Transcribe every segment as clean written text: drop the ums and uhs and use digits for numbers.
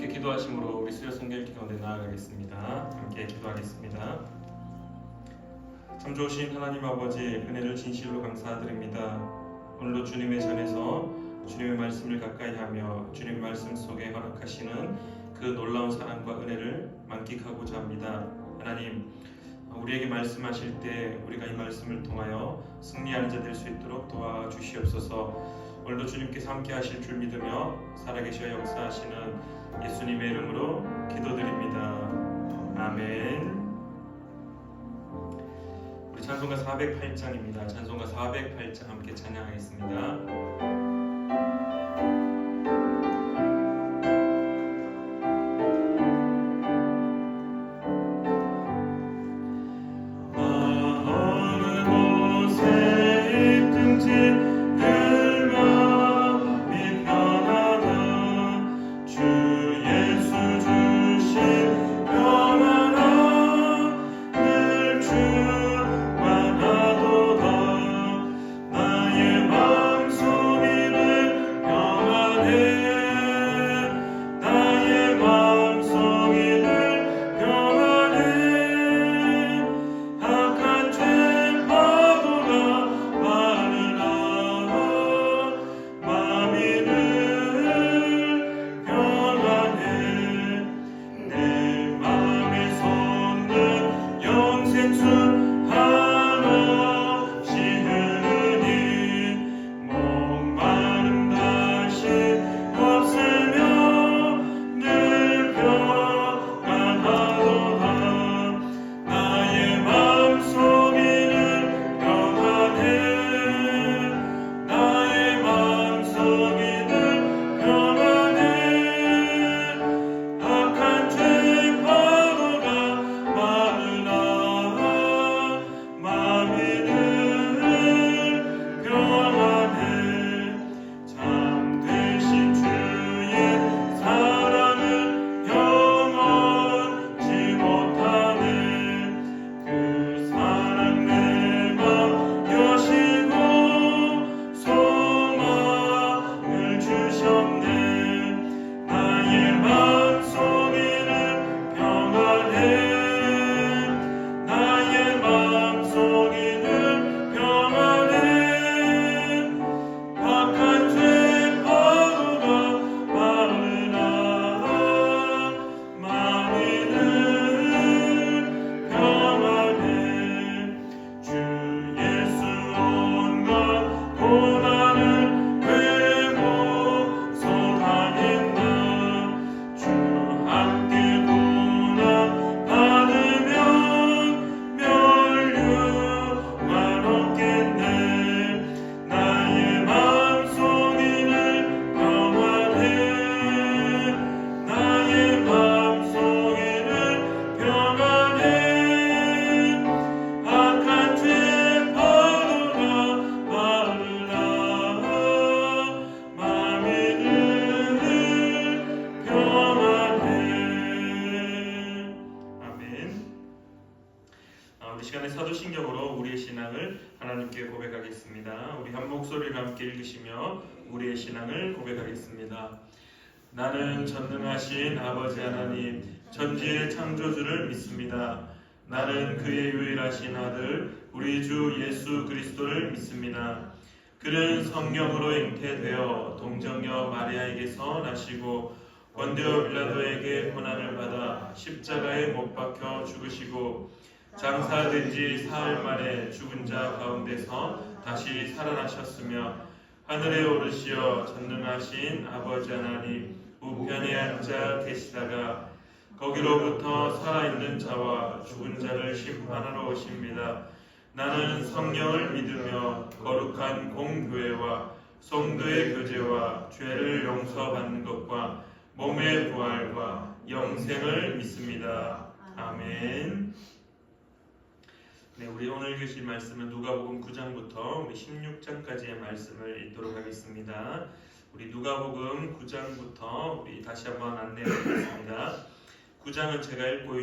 기도하심으로 우리 수요 성경 읽기 가운데 나아가겠습니다. 함께 기도하겠습니다. 참 좋으신 하나님 아버지, 은혜를 진실로 감사드립니다. 오늘도 주님의 전에서 주님의 말씀을 가까이 하며 주님의 말씀 속에 허락하시는 그 놀라운 사랑과 은혜를 만끽하고자 합니다. 하나님, 우리에게 말씀하실 때 우리가 이 말씀을 통하여 승리하는 자 될 수 있도록 도와주시옵소서. 오늘도 주님께서 함께 하실 줄 믿으며 살아계셔 역사하시는 예수님의 이름으로 기도드립니다. 아멘. 우리 찬송가 408장입니다. 찬송가 408장 함께 찬양하겠습니다. 우리 시간에 사도신경으로 우리의 신앙을 하나님께 고백하겠습니다. 우리 한 목소리를 함께 읽으시며 우리의 신앙을 고백하겠습니다. 나는 전능하신 아버지 하나님, 전지의 창조주를 믿습니다. 나는 그의 유일하신 아들, 우리 주 예수 그리스도를 믿습니다. 그는 성령으로 잉태되어 동정녀 마리아에게서 나시고 본디오 빌라도에게 고난을 받아 십자가에 못 박혀 죽으시고 장사된 지 사흘 만에 죽은 자 가운데서 다시 살아나셨으며 하늘에 오르시어 전능하신 아버지 하나님 우편에 앉아 계시다가 거기로부터 살아있는 자와 죽은 자를 심판하러 오십니다. 나는 성령을 믿으며 거룩한 공교회와 성도의 교제와 죄를 용서받는 것과 몸의 부활과 영생을 믿습니다. 아멘. 네, 우리 오늘 읽으실 말씀은 누가복음 9장부터 우리 16장까지의 말씀을 읽도록 하겠습니다. 우리 누가복음 9장부터 우리 다시 한번 안내드리겠습니다. 9장은 제가 읽고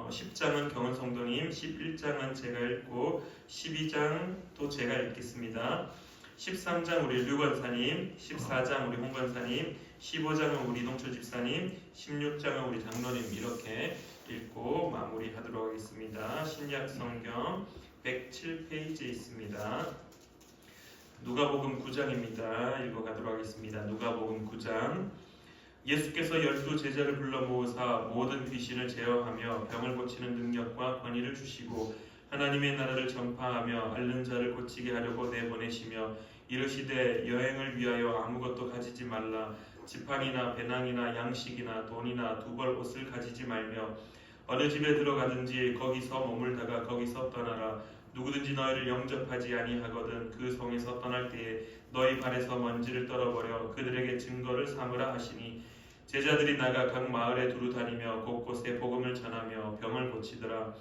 10장은 경은 성도님, 11장은 제가 읽고 12장도 제가 읽겠습니다. 13장 우리 류건사님, 14장 우리 홍건사님, 15장은 우리 이동철 집사님, 16장은 우리 장로님 이렇게 읽고 마무리하도록 하겠습니다. 신약성경 107페이지에 있습니다. 누가복음 9장입니다. 읽어가도록 하겠습니다. 누가복음 9장. 예수께서 12 제자를 불러 모으사 모든 귀신을 제어하며 병을 고치는 능력과 권위를 주시고 하나님의 나라를 전파하며 앓는 자를 고치게 하려고 내보내시며 이르시되 여행을 위하여 아무것도 가지지 말라. 지팡이나 배낭이나 양식이나 돈이나 두 벌 옷을 가지지 말며 어느 집에 들어가든지 거기서 머물다가 거기서 떠나라. 누구든지 너희를 영접하지 아니하거든 그 성에서 떠날 때에 너희 발에서 먼지를 떨어버려 그들에게 증거를 삼으라 하시니 제자들이 나가 각 마을에 두루 다니며 곳곳에 복음을 전하며 병을 고치더라.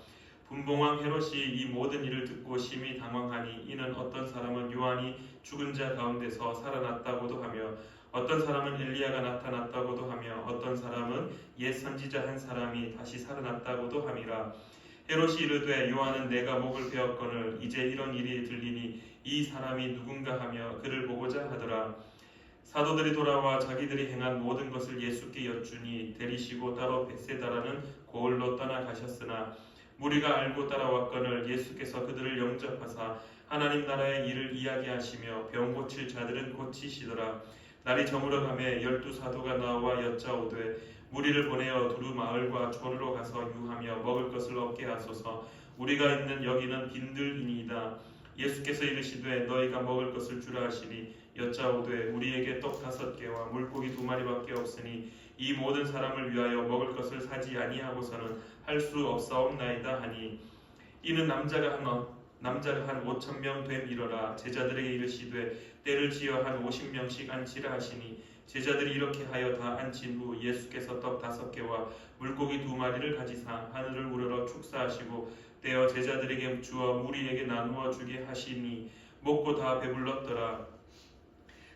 분봉왕 헤롯이 이 모든 일을 듣고 심히 당황하니 이는 어떤 사람은 요한이 죽은 자 가운데서 살아났다고도 하며 어떤 사람은 엘리야가 나타났다고도 하며 어떤 사람은 옛 선지자 한 사람이 다시 살아났다고도 함이라. 헤롯이 이르되 요한은 내가 목을 베었거늘 이제 이런 일이 들리니 이 사람이 누군가 하며 그를 보고자 하더라. 사도들이 돌아와 자기들이 행한 모든 것을 예수께 여쭈니 데리시고 따로 벳세다라는 고을로 떠나가셨으나 무리가 알고 따라왔거늘 예수께서 그들을 영접하사 하나님 나라의 일을 이야기하시며 병 고칠 자들은 고치시더라. 날이 저물어가매 12 사도가 나와 여짜오되 무리를 보내어 두루 마을과 촌으로 가서 유하며 먹을 것을 얻게 하소서. 우리가 있는 여기는 빈들이니이다. 예수께서 이르시되 너희가 먹을 것을 주라 하시니 여짜오되 우리에게 떡 5개와 물고기 2마리밖에 없으니 이 모든 사람을 위하여 먹을 것을 사지 아니하고서는 할 수 없사옵나이다 하니 이는 남자가 한 5,000명 됨이러라. 제자들에게 이르시되 때를 지어 한 50명씩 앉히라 하시니 제자들이 이렇게 하여 다 앉힌 후 예수께서 떡 5개와 물고기 2마리를 가지사 하늘을 우러러 축사하시고 떼어 제자들에게 주어 무리에게 나누어 주게 하시니 먹고 다 배불렀더라.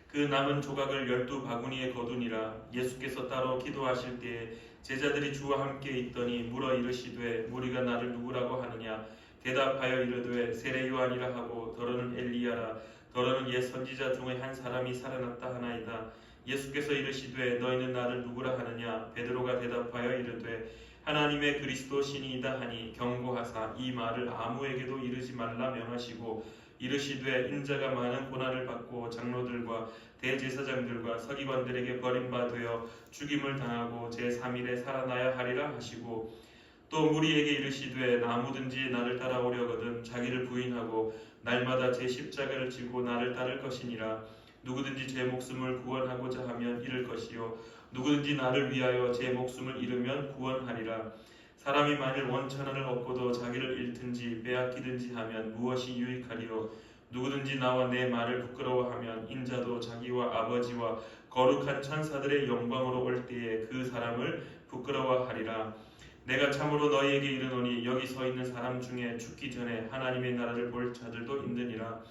그 남은 조각을 12바구니에 거두니라. 예수께서 따로 기도하실 때에 제자들이 주와 함께 있더니 물어 이르시되 무리가 나를 누구라고 하느냐. 대답하여 이르되 세례 요한이라 하고 더러는 엘리야라. 더러는 옛 선지자 중에 한 사람이 살아났다 하나이다. 예수께서 이르시되 너희는 나를 누구라 하느냐. 베드로가 대답하여 이르되 하나님의 그리스도 신이이다 하니 경고하사 이 말을 아무에게도 이르지 말라 명하시고 이르시되 인자가 많은 고난을 받고 장로들과 대제사장들과 서기관들에게 버림받아 죽임을 당하고 제3일에 살아나야 하리라 하시고 또 무리에게 이르시되 아무든지 나를 따라오려거든 자기를 부인하고 날마다 제 십자가를 지고 나를 따를 것이니라. 누구든지 제 목숨을 구원하고자 하면 잃을 것이요 누구든지 나를 위하여 제 목숨을 잃으면 구원하리라. 사람이 만일 원천하를 얻고도 자기를 잃든지 빼앗기든지 하면 무엇이 유익하리요. 누구든지 나와 내 말을 부끄러워하면 인자도 자기와 아버지와 거룩한 천사들의 영광으로 올 때에 그 사람을 부끄러워하리라. 내가 참으로 너희에게 이르노니 여기 서 있는 사람 중에 죽기 전에 하나님의 나라를 볼 자들도 있느니라.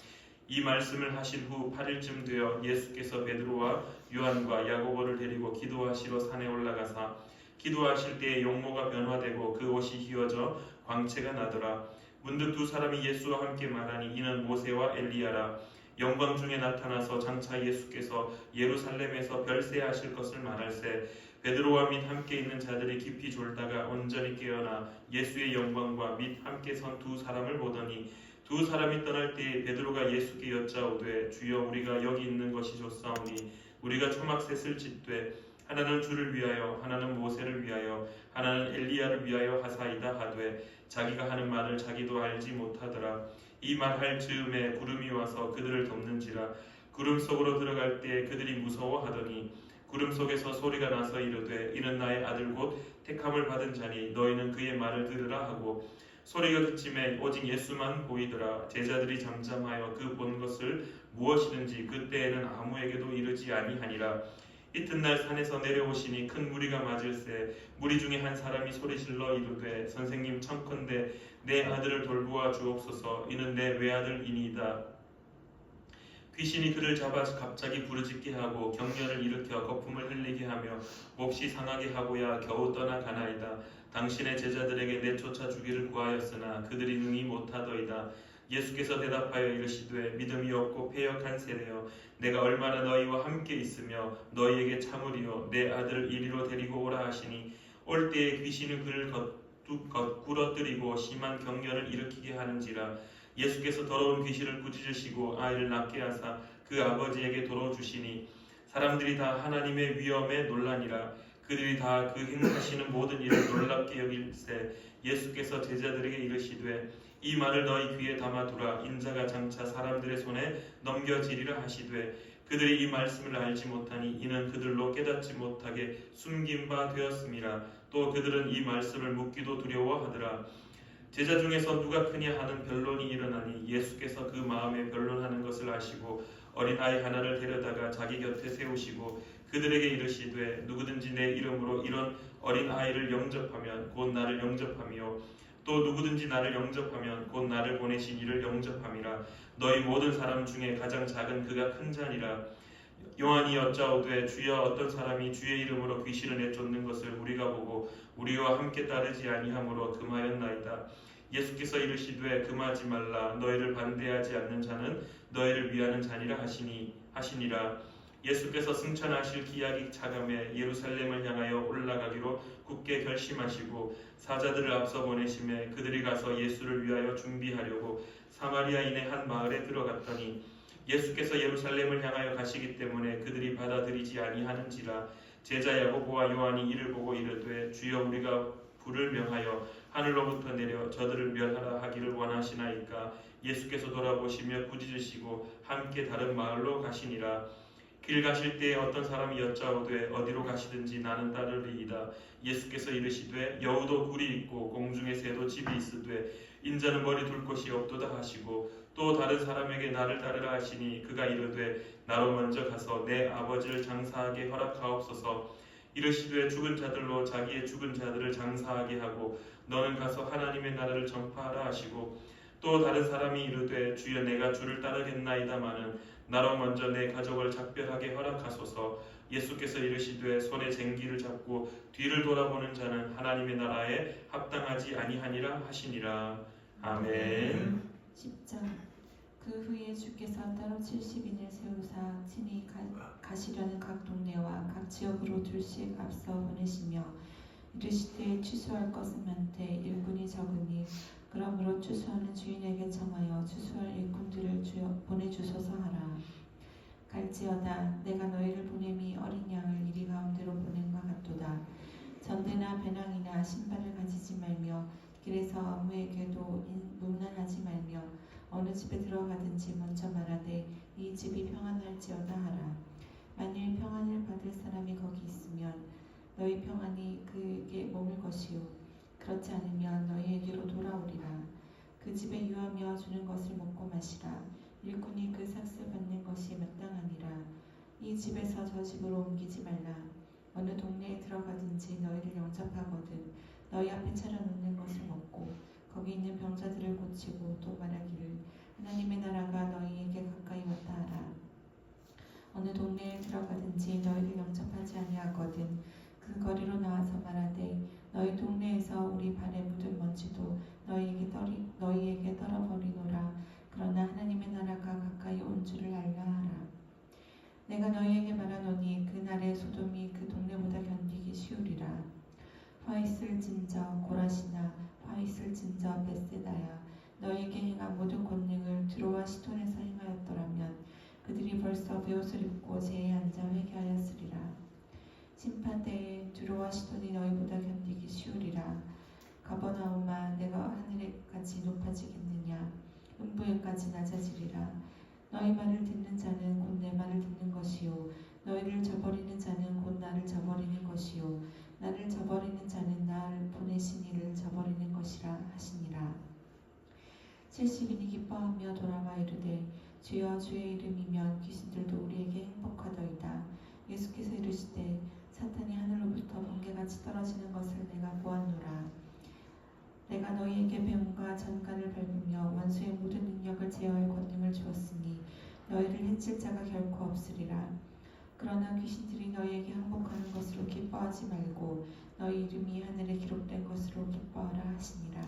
이 말씀을 하신 후 8일쯤 되어 예수께서 베드로와 요한과 야고보를 데리고 기도하시러 산에 올라가사 기도하실 때에 용모가 변화되고 그 옷이 휘어져 광채가 나더라. 문득 2 사람이 예수와 함께 말하니 이는 모세와 엘리야라. 영광 중에 나타나서 장차 예수께서 예루살렘에서 별세하실 것을 말할세 베드로와 및 함께 있는 자들이 깊이 졸다가 온전히 깨어나 예수의 영광과 및 함께 선 2 사람을 보더니 2 사람이 떠날 때에 베드로가 예수께 여짜오되 주여 우리가 여기 있는 것이 좋사오니 우리가 초막셋을 짓되 하나는 주를 위하여 하나는 모세를 위하여 하나는 엘리야를 위하여 하사이다 하되 자기가 하는 말을 자기도 알지 못하더라. 이 말할 즈음에 구름이 와서 그들을 덮는지라. 구름 속으로 들어갈 때 그들이 무서워하더니 구름 속에서 소리가 나서 이르되 이는 나의 아들 곧 택함을 받은 자니 너희는 그의 말을 들으라 하고 소리가 그침에 오직 예수만 보이더라. 제자들이 잠잠하여 그 본 것을 무엇이든지 그때에는 아무에게도 이르지 아니하니라. 이튿날 산에서 내려오시니 큰 무리가 맞을세 무리 중에 한 사람이 소리질러 이르되 선생님 청컨대 내 아들을 돌보아 주옵소서 이는 내 외아들이니이다. 귀신이 그를 잡아 갑자기 부르짖게 하고 경련을 일으켜 거품을 흘리게 하며 몹시 상하게 하고야 겨우 떠나가나이다. 당신의 제자들에게 내쫓아 주기를 구하였으나 그들이 능히 못하더이다. 예수께서 대답하여 이르시되 믿음이 없고 패역한 세대여 내가 얼마나 너희와 함께 있으며 너희에게 참으리요 내 아들을 이리로 데리고 오라 하시니 올 때에 귀신은 그를 꿇어뜨리고 심한 경련을 일으키게 하는지라. 예수께서 더러운 귀신을 꾸짖으시고 아이를 낳게 하사 그 아버지에게 도로 주시니 사람들이 다 하나님의 위엄에 놀라니라. 그들이 다 그 행하시는 모든 일을 놀랍게 여길세 예수께서 제자들에게 이르시되 이 말을 너희 귀에 담아두라. 인자가 장차 사람들의 손에 넘겨지리라 하시되 그들이 이 말씀을 알지 못하니 이는 그들로 깨닫지 못하게 숨긴 바 되었음이라. 또 그들은 이 말씀을 묻기도 두려워하더라. 제자 중에서 누가 크냐 하는 변론이 일어나니 예수께서 그 마음에 변론하는 것을 아시고 어린아이 하나를 데려다가 자기 곁에 세우시고 그들에게 이르시되 누구든지 내 이름으로 이런 어린아이를 영접하면 곧 나를 영접하며 또 누구든지 나를 영접하면 곧 나를 보내신 이를 영접함이라. 너희 모든 사람 중에 가장 작은 그가 큰 자니라. 요한이 여짜오되 주여 어떤 사람이 주의 이름으로 귀신을 내쫓는 것을 우리가 보고 우리와 함께 따르지 아니하므로 금하였나이다. 예수께서 이르시되 금하지 말라. 너희를 반대하지 않는 자는 너희를 위하는 자니라 하시니라. 예수께서 승천하실 기약이 차감해 예루살렘을 향하여 올라가기로 굳게 결심하시고 사자들을 앞서 보내심에 그들이 가서 예수를 위하여 준비하려고 사마리아인의 한 마을에 들어갔더니 예수께서 예루살렘을 향하여 가시기 때문에 그들이 받아들이지 아니하는지라. 제자 야고보와 요한이 이를 보고 이르되 주여 우리가 불을 명하여 하늘로부터 내려 저들을 멸하라 하기를 원하시나이까. 예수께서 돌아보시며 꾸짖으시고 함께 다른 마을로 가시니라. 길 가실 때에 어떤 사람이 여짜오되 어디로 가시든지 나는 따르리이다. 예수께서 이르시되 여우도 굴이 있고 공중에 새도 집이 있으되 인자는 머리 둘 곳이 없도다 하시고 또 다른 사람에게 나를 따르라 하시니 그가 이르되 나로 먼저 가서 내 아버지를 장사하게 허락하옵소서. 이르시되 죽은 자들로 자기의 죽은 자들을 장사하게 하고 너는 가서 하나님의 나라를 전파하라 하시고 또 다른 사람이 이르되 주여 내가 주를 따르겠나이다마는 나로 먼저 내 가족을 작별하게 허락하소서. 예수께서 이르시되 손에 쟁기를 잡고 뒤를 돌아보는 자는 하나님의 나라에 합당하지 아니하니라 하시니라. 아멘. 10장. 그 후에 주께서 따로 70인을 세우사 친히 가시려는 각 동네와 각 지역으로 둘씩 앞서 보내시며 이르시되 취소할 것은 많되 일꾼이 적으니 그러므로 취소하는 주인에게 청하여 취소할 일꾼들을 보내주소서 하라. 갈지어다 내가 너희를 보냄이 어린 양을 이리 가운데로 보냄과 같도다. 전대나 배낭이나 신발을 가지지 말며 길에서 아무에게도 문안하지 말며 어느 집에 들어가든지 먼저 말하되 이 집이 평안할지어다 하라. 만일 평안을 받을 사람이 거기 있으면 너희 평안이 그에게 머물 것이요 그렇지 않으면 너희에게로 돌아오리라. 그 집에 유하며 주는 것을 먹고 마시라. 일꾼이 그 삭슬 받는 것이 마땅하니라. 이 집에서 저 집으로 옮기지 말라. 어느 동네에 들어가든지 너희를 영접하거든 너희 앞에 차려놓는 것을 먹고 거기 있는 병자들을 고치고 또 말하기를 하나님의 나라가 너희에게 가까이 왔다 하라. 어느 동네에 들어가든지 너희를 영접하지 아니하거든 그 거리로 나와서 말하되 너희 동네에서 우리 발에 묻은 먼지도 너희에게 떨어버리노라. 그러나 하나님의 나라가 가까이 온 줄을 알라 하라. 내가 너희에게 말하노니 그날에 소돔이 그 동네보다 견디기 쉬우리라. 화 있을진저 고라시나 화 있을진저 벳세다야. 너희에게 행한 모든 권능을 두로와 시돈에서 행하였더라면 그들이 벌써 베옷을 입고 제에 앉아 회개하였으리라. 심판때에 두로와 시돈이 너희보다 견디기 쉬우리라. 가버나움아 내가 하늘에까지 높아지겠느냐. 음부에까지 낮아지리라. 너희 말을 듣는 자는 곧 내 말을 듣는 것이요 너희를 저버리는 자는 곧 나를 저버리는 것이요 나를 저버리는 자는 나를 보내신 이를 저버리는 것이라 하시니라. 70인이 기뻐하며 돌아와 이르되 주여 주의 이름이면 귀신들도 우리에게 행복하더이다. 예수께서 이르시되 사탄이 하늘로부터 번개같이 떨어지는 것을 내가 보았노라. 내가 너희에게 배움과 전간을 밟으며 원수의 모든 능력을 제어할 권능을 주었으니 너희를 해칠 자가 결코 없으리라. 그러나 귀신들이 너희에게 항복하는 것으로 기뻐하지 말고 너희 이름이 하늘에 기록된 것으로 기뻐하라 하시니라.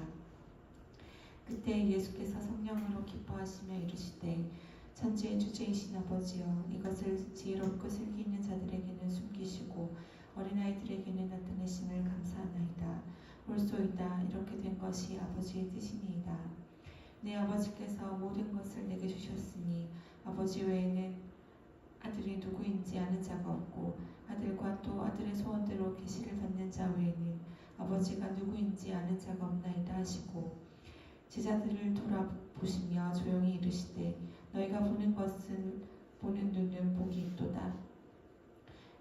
그때 예수께서 성령으로 기뻐하시며 이르시되 천지의 주제이신 아버지여 이것을 지혜롭고 슬기 있는 자들에게는 숨기시고 어린아이들에게는 나타내심을 감사하나이다. 옳소이다. 이렇게 된 것이 아버지의 뜻이니이다. 내 아버지께서 모든 것을 내게 주셨으니 아버지 외에는 아들이 누구인지 아는 자가 없고 아들과 또 아들의 소원대로 계시를 받는 자 외에는 아버지가 누구인지 아는 자가 없나이다 하시고 제자들을 돌아보시며 조용히 이르시되 너희가 보는 것은 보는 눈은 복이 있도다.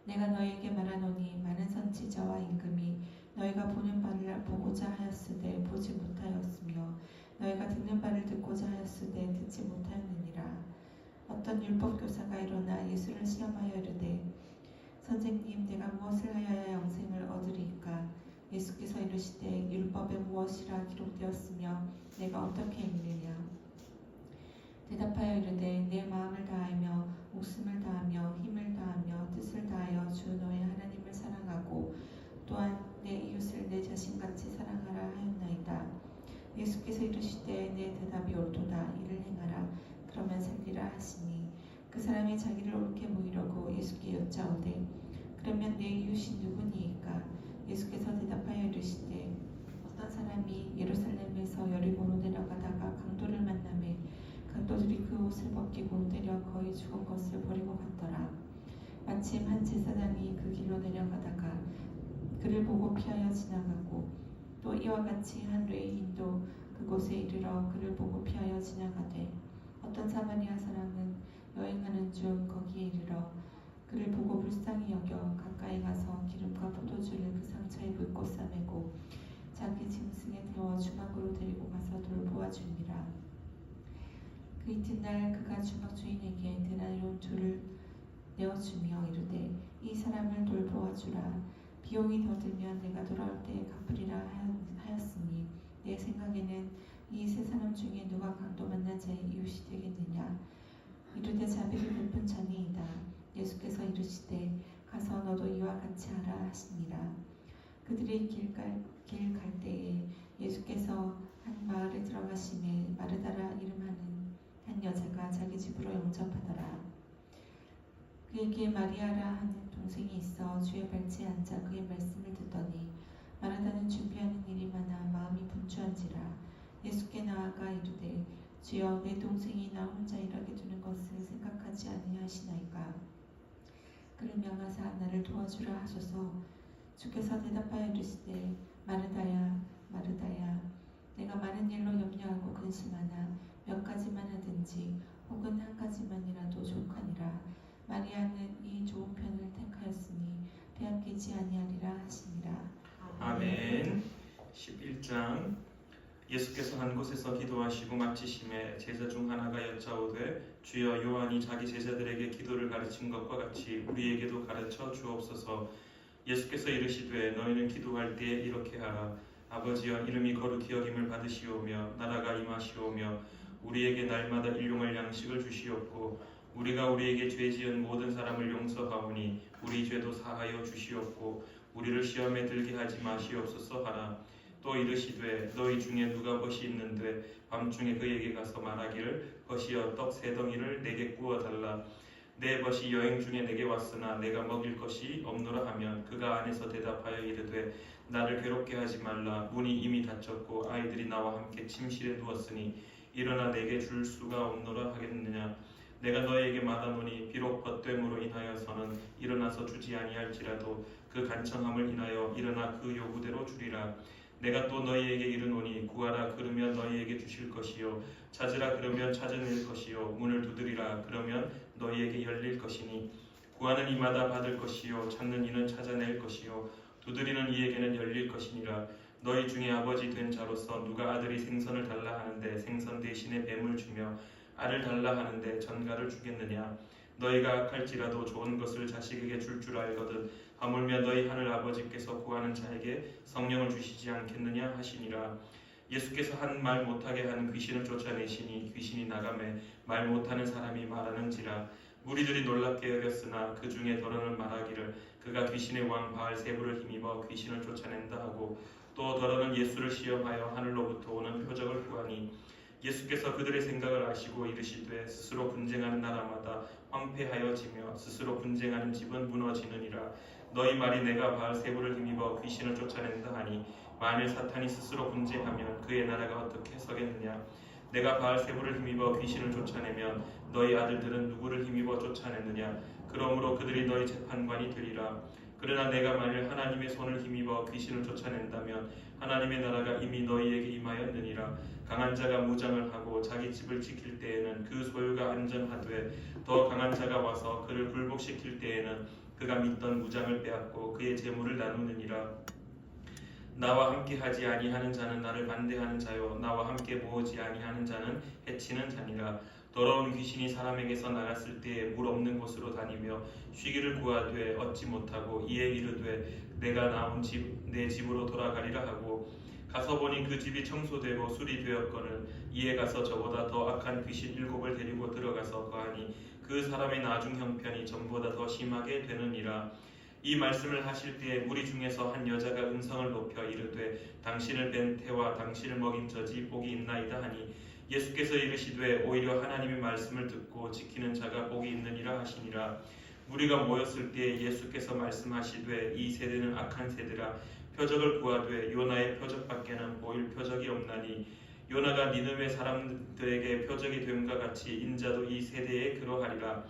내가 너희에게 말하노니 많은 선지자와 임금이 너희가 보는 바를 보고자 하였으되 보지 못하였으며 너희가 듣는 바를 듣고자 하였으되 듣지 못하였느니라. 어떤 율법교사가 일어나 예수를 시험하여 이르되 선생님 내가 무엇을 하여야 영생을 얻으리이까? 예수께서 이르시되 율법에 무엇이라 기록되었으며 내가 어떻게 읽느냐? 대답하여 이르되 내 마음을 다하며 목숨을 다하며 힘을 다하며 뜻을 다하여 주 너의 하나님을 사랑하고 또한 내 이웃을 내 자신같이 사랑하라 하였나이다. 예수께서 이르시되 내 대답이 옳도다. 이를 행하라. 그러면 살리라 하시니 그 사람이 자기를 옳게 보이려고 예수께 여짜오되 그러면 내 이웃이 누구니이까? 예수께서 대답하여 이르시되 어떤 사람이 예루살렘에서 여리고로 내려가다가 강도를 만나매 강도들이 그 옷을 벗기고 때려 거의 죽은 것을 버리고 갔더라. 마침 한 제사장이 그 길로 내려가다가 그를 보고 피하여 지나가고 또 이와 같이 한 레위인도 그곳에 이르러 그를 보고 피하여 지나가되 어떤 사마리아 사람은 여행하는 중 거기에 이르러 그를 보고 불쌍히 여겨 가까이 가서 기름과 포도주를 그 상처에 붓고 싸매고 자기 짐승에 태워 주막으로 데리고 가서 돌보아 주니라. 그 이튿날 그가 주막 주인에게 데나리온 둘을 내어주며 이르되 이 사람을 돌보아 주라. 비용이 더 들면 내가 돌아올 때에 갚으리라 하였으니 내 생각에는 이 세 사람 중에 누가 강도 만난 자의 이웃이 되겠느냐? 이르되 자비를 베푼 자니이다. 예수께서 이르시되 가서 너도 이와 같이 하라 하시니라. 그들이 길 갈 때에 예수께서 한 마을에 들어가심에 마르다라 이름하는 한 여자가 자기 집으로 영접하더라. 그에게 마리아라 하는 동생이 있어 주의 발치에 앉아 그의 말씀을 듣더니 마르다는 준비하는 일이 많아 마음이 분주한지라. 예수께 나아가 이르되 주여 내 동생이 나 혼자 일하게 두는 것을 생각하지 아니하시나이까? 그를 명하사 나를 도와주라 하소서. 주께서 대답하여 이르시되 마르다야 마르다야 내가 많은 일로 염려하고 근심하나 몇 가지만 하든지 혹은 한 가지만이라도 족하니라. 마리아는 이 좋은 편을 택하였으니 빼앗기지 아니하리라 하시니라. 아멘. 11장. 예수께서 한 곳에서 기도하시고 마치심에 제자 중 하나가 여짜오되 주여 요한이 자기 제자들에게 기도를 가르친 것과 같이 우리에게도 가르쳐 주옵소서. 예수께서 이르시되 너희는 기도할 때에 이렇게 하라. 아버지여 이름이 거룩히 여김을 받으시오며 나라가 임하시오며 우리에게 날마다 일용할 양식을 주시옵고 우리가 우리에게 죄 지은 모든 사람을 용서하오니 우리 죄도 사하여 주시옵고 우리를 시험에 들게 하지 마시옵소서 하라. 또 이르시되 너희 중에 누가 벗이 있는데 밤중에 그에게 가서 말하기를 벗이여 떡 세 덩이를 내게 구워 달라. 내 벗이 여행 중에 내게 왔으나 내가 먹일 것이 없노라 하면 그가 안에서 대답하여 이르되 나를 괴롭게 하지 말라. 문이 이미 닫혔고 아이들이 나와 함께 침실에 누웠으니 일어나 내게 줄 수가 없노라 하겠느냐. 내가 너희에게 말하노니 비록 벗됨으로 인하여서는 일어나서 주지 아니할지라도 그 간청함을 인하여 일어나 그 요구대로 주리라. 내가 또 너희에게 이르노니 구하라 그러면 너희에게 주실 것이요 찾으라 그러면 찾아낼 것이요 문을 두드리라 그러면 너희에게 열릴 것이니 구하는 이마다 받을 것이요 찾는 이는 찾아낼 것이요 두드리는 이에게는 열릴 것이니라. 너희 중에 아버지 된 자로서 누가 아들이 생선을 달라 하는데 생선 대신에 뱀을 주며 알을 달라 하는데 전갈을 주겠느냐. 너희가 악할지라도 좋은 것을 자식에게 줄 줄 알거든 하물며 너희 하늘 아버지께서 구하는 자에게 성령을 주시지 않겠느냐 하시니라. 예수께서 한 말 못하게 한 귀신을 쫓아내시니 귀신이 나가매 말 못하는 사람이 말하는지라. 무리들이 놀랍게 여겼으나 그 중에 더러는 말하기를 그가 귀신의 왕 바알세불을 힘입어 귀신을 쫓아낸다 하고 또 더러는 예수를 시험하여 하늘로부터 오는 표적을 구하니 예수께서 그들의 생각을 아시고 이르시되 스스로 분쟁하는 나라마다 황폐하여지며 스스로 분쟁하는 집은 무너지느니라. 너희 말이 내가 바알세불을 힘입어 귀신을 쫓아낸다 하니 만일 사탄이 스스로 분쟁하면 그의 나라가 어떻게 서겠느냐. 내가 바알세불을 힘입어 귀신을 쫓아내면 너희 아들들은 누구를 힘입어 쫓아냈느냐. 그러므로 그들이 너희 재판관이 되리라. 그러나 내가 만일 하나님의 손을 힘입어 귀신을 쫓아낸다면 하나님의 나라가 이미 너희에게 임하였느니라. 강한 자가 무장을 하고 자기 집을 지킬 때에는 그 소유가 안전하되 더 강한 자가 와서 그를 굴복시킬 때에는 그가 믿던 무장을 빼앗고 그의 재물을 나누느니라. 나와 함께 하지 아니하는 자는 나를 반대하는 자요 나와 함께 모으지 아니하는 자는 해치는 자니라. 더러운 귀신이 사람에게서 나갔을 때에 물 없는 곳으로 다니며 쉬기를 구하되 얻지 못하고 이에 이르되 내가 나온 내 집으로 돌아가리라 하고 가서 보니 그 집이 청소되고 수리되었거늘 이에 가서 저보다 더 악한 귀신 7을 데리고 들어가서 거하니 그 사람의 나중 형편이 전보다 더 심하게 되느니라. 이 말씀을 하실 때에 무리 중에서 한 여자가 음성을 높여 이르되 당신을 뵌 태와 당신을 먹인 저지 복이 있나이다 하니 예수께서 이르시되 오히려 하나님의 말씀을 듣고 지키는 자가 복이 있느니라 하시니라. 무리가 모였을 때에 예수께서 말씀하시되 이 세대는 악한 세대라. 표적을 구하되 요나의 표적밖에는 보일 표적이 없나니 요나가 니느웨 사람들에게 표적이 됨과 같이 인자도 이 세대에 그러하리라.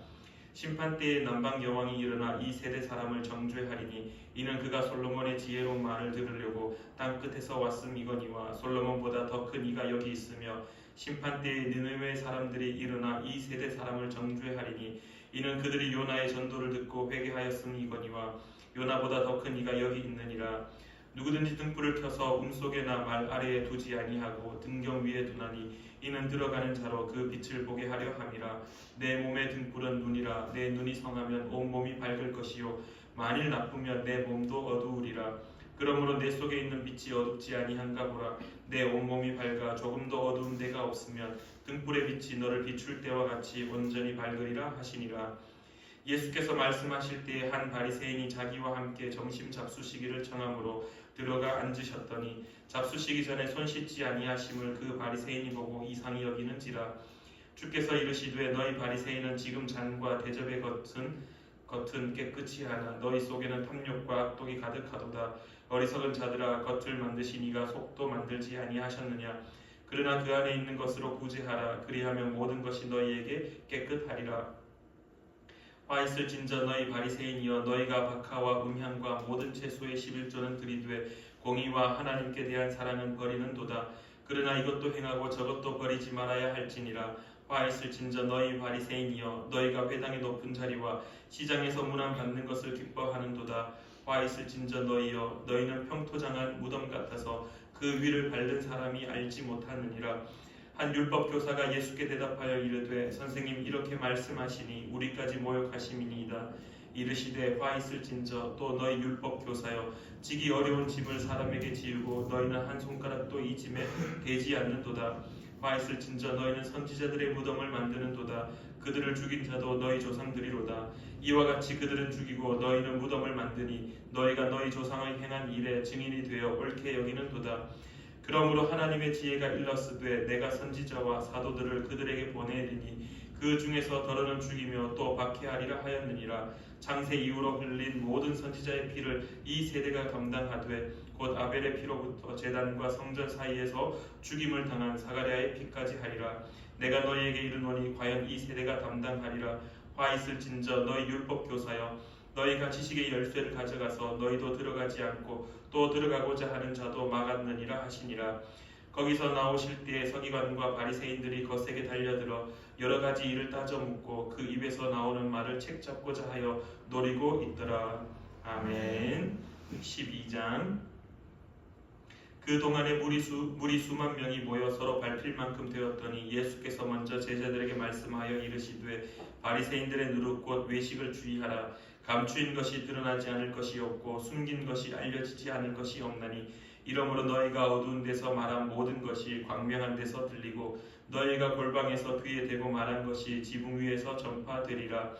심판 때에 남방 여왕이 일어나 이 세대 사람을 정죄하리니 이는 그가 솔로몬의 지혜로운 말을 들으려고 땅 끝에서 왔음이거니와 솔로몬보다 더 큰 이가 여기 있으며 심판 때에 니느웨 사람들이 일어나 이 세대 사람을 정죄하리니 이는 그들이 요나의 전도를 듣고 회개하였음이거니와 요나보다 더 큰 이가 여기 있느니라. 누구든지 등불을 켜서 음속에나 말 아래에 두지 아니하고 등경 위에 두나니 이는 들어가는 자로 그 빛을 보게 하려 함이라. 내 몸의 등불은 눈이라. 내 눈이 성하면 온 몸이 밝을 것이요 만일 나쁘면 내 몸도 어두우리라. 그러므로 내 속에 있는 빛이 어둡지 아니한가 보라. 내 온몸이 밝아 조금도 어두운 데가 없으면 등불의 빛이 너를 비출 때와 같이 온전히 밝으리라 하시니라. 예수께서 말씀하실 때에 한 바리새인이 자기와 함께 점심 잡수시기를 청함으로 들어가 앉으셨더니 잡수시기 전에 손 씻지 아니하심을 그 바리새인이 보고 이상히 여기는지라. 주께서 이르시되 너희 바리새인은 지금 잔과 대접의 겉은 깨끗이 하나 너희 속에는 탐욕과 악독이 가득하도다. 어리석은 자들아 겉을 만드시니가 속도 만들지 아니하셨느냐. 그러나 그 안에 있는 것으로 구제하라. 그리하면 모든 것이 너희에게 깨끗하리라. 화 있을진저 너희 바리새인이여 너희가 박하와 음향과 모든 채소의 11조는 들이되 공의와 하나님께 대한 사랑은 버리는도다. 그러나 이것도 행하고 저것도 버리지 말아야 할지니라. 화 있을진저 너희 바리새인이여 너희가 회당의 높은 자리와 시장에서 문안 받는 것을 기뻐하는도다. 화 있을진저 너희여 너희는 평토장한 무덤 같아서 그 위를 밟는 사람이 알지 못하느니라. 한 율법 교사가 예수께 대답하여 이르되 선생님 이렇게 말씀하시니 우리까지 모욕하심이니이다. 이르시되 화 있을진저 또 너희 율법 교사여 지기 어려운 집을 사람에게 지으고 너희는 한 손가락도 이 짐에 대지 않는도다. 화 있을진저 너희는 선지자들의 무덤을 만드는도다. 그들을 죽인 자도 너희 조상들이로다. 이와 같이 그들은 죽이고 너희는 무덤을 만드니 너희가 너희 조상의 행한 일에 증인이 되어 옳게 여기는도다. 그러므로 하나님의 지혜가 일렀으되 내가 선지자와 사도들을 그들에게 보내리니 그 중에서 더러는 죽이며 또 박해하리라 하였느니라. 창세 이후로 흘린 모든 선지자의 피를 이 세대가 감당하되 곧 아벨의 피로부터 제단과 성전 사이에서 죽임을 당한 사가랴의 피까지 하리라. 내가 너희에게 이르노니 과연 이 세대가 감당하리라. 화 있을진저 너희 율법 교사여 너희가 지식의 열쇠를 가져가서 너희도 들어가지 않고 또 들어가고자 하는 자도 막았느니라 하시니라. 거기서 나오실 때에 서기관과 바리새인들이 거세게 달려들어 여러 가지 일을 따져 묻고 그 입에서 나오는 말을 책잡고자 하여 노리고 있더라. 아멘. 12장. 그 동안에 무리 수만 명이 모여 서로 밟힐 만큼 되었더니 예수께서 먼저 제자들에게 말씀하여 이르시되 바리새인들의 누룩 곧 외식을 주의하라. 감추인 것이 드러나지 않을 것이 없고 숨긴 것이 알려지지 않을 것이 없나니 이러므로 너희가 어두운 데서 말한 모든 것이 광명한 데서 들리고 너희가 골방에서 귀에 대고 말한 것이 지붕 위에서 전파되리라.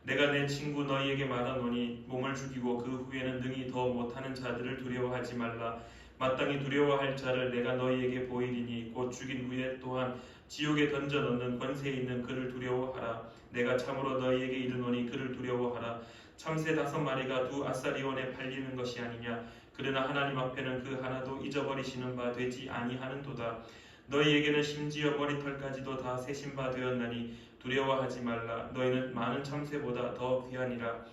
내가 내 친구 너희에게 말하노니 몸을 죽이고 그 후에는 능히 더 못하는 자들을 두려워하지 말라. 마땅히 두려워할 자를 내가 너희에게 보이리니 곧 죽인 후에 또한 지옥에 던져 넣는 권세 있는 그를 두려워하라. 내가 참으로 너희에게 이르노니 그를 두려워하라. 참새 5마리가 두 아사리온에 팔리는 것이 아니냐. 그러나 하나님 앞에는 그 하나도 잊어버리시는 바 되지 아니하는도다. 너희에게는 심지어 머리털까지도 다 세신 바 되었나니 두려워하지 말라. 너희는 많은 참새보다 더 귀하니라.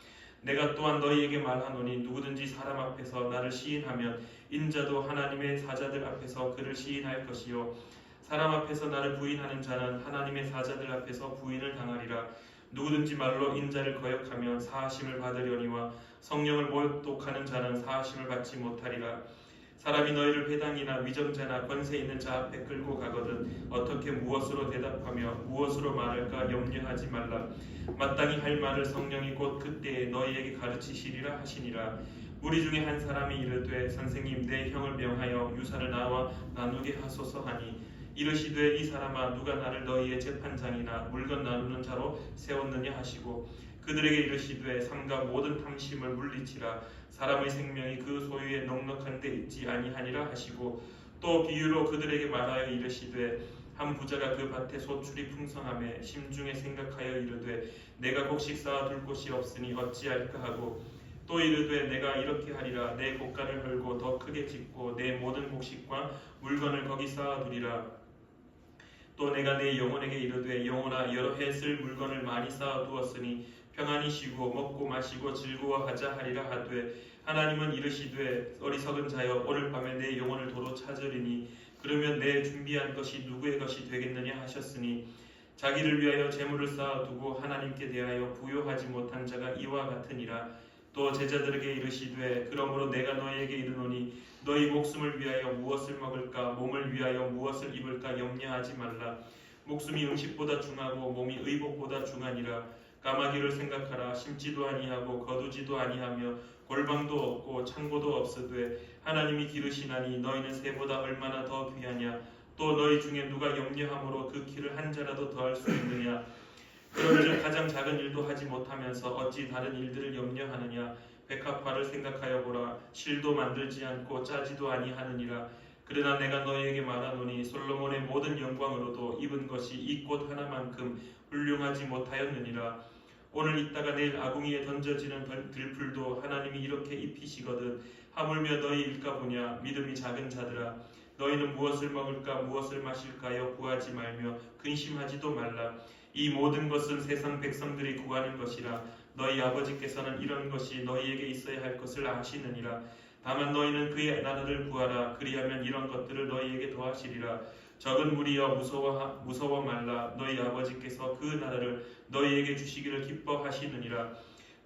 내가 또한 너희에게 말하노니 누구든지 사람 앞에서 나를 시인하면 인자도 하나님의 사자들 앞에서 그를 시인할 것이요 사람 앞에서 나를 부인하는 자는 하나님의 사자들 앞에서 부인을 당하리라. 누구든지 말로 인자를 거역하면 사하심을 받으려니와 성령을 모독하는 자는 사하심을 받지 못하리라. 사람이 너희를 회당이나 위정자나 권세 있는 자 앞에 끌고 가거든 어떻게 무엇으로 대답하며 무엇으로 말할까 염려하지 말라. 마땅히 할 말을 성령이 곧 그때에 너희에게 가르치시리라 하시니라. 우리 중에 한 사람이 이르되 선생님 내 형을 명하여 유산을 나와 나누게 하소서 하니 이르시되 이 사람아 누가 나를 너희의 재판장이나 물건 나누는 자로 세웠느냐 하시고 그들에게 이르시되 삼가 모든 탐심을 물리치라. 사람의 생명이 그 소유에 넉넉한 데 있지 아니하니라 하시고 또 비유로 그들에게 말하여 이르시되 한 부자가 그 밭에 소출이 풍성함에 심중에 생각하여 이르되 내가 곡식 쌓아 둘 곳이 없으니 어찌할까 하고 또 이르되 내가 이렇게 하리라. 내 곡간을 헐고 더 크게 짓고 내 모든 곡식과 물건을 거기 쌓아두리라. 또 내가 내 영혼에게 이르되 영혼아 여러 해 쓸 물건을 많이 쌓아두었으니 평안히 쉬고 먹고 마시고 즐거워하자 하리라 하되 하나님은 이르시되 어리석은 자여 오늘 밤에 내 영혼을 도로 찾으리니 그러면 내 준비한 것이 누구의 것이 되겠느냐 하셨으니 자기를 위하여 재물을 쌓아두고 하나님께 대하여 부요하지 못한 자가 이와 같으니라. 또 제자들에게 이르시되 그러므로 내가 너희에게 이르노니 너희 목숨을 위하여 무엇을 먹을까 몸을 위하여 무엇을 입을까 염려하지 말라. 목숨이 음식보다 중하고 몸이 의복보다 중하니라. 까마귀를 생각하라. 심지도 아니하고 거두지도 아니하며 골방도 없고 창고도 없으되 하나님이 기르시나니 너희는 새보다 얼마나 더 귀하냐. 또 너희 중에 누가 염려함으로 그 키를 한 자라도 더할 수 있느냐. 그런즉 가장 작은 일도 하지 못하면서 어찌 다른 일들을 염려하느냐. 백합화를 생각하여 보라. 실도 만들지 않고 짜지도 아니하느니라. 그러나 내가 너희에게 말하노니 솔로몬의 모든 영광으로도 입은 것이 이 꽃 하나만큼 훌륭하지 못하였느니라. 오늘 있다가 내일 아궁이에 던져지는 들풀도 하나님이 이렇게 입히시거든 하물며 너희 일까 보냐. 믿음이 작은 자들아 너희는 무엇을 먹을까 무엇을 마실까요 구하지 말며 근심하지도 말라. 이 모든 것은 세상 백성들이 구하는 것이라. 너희 아버지께서는 이런 것이 너희에게 있어야 할 것을 아시느니라. 다만 너희는 그의 나라를 구하라. 그리하면 이런 것들을 너희에게 더하시리라. 적은 무리여 무서워 말라. 너희 아버지께서 그 나라를 너희에게 주시기를 기뻐하시느니라.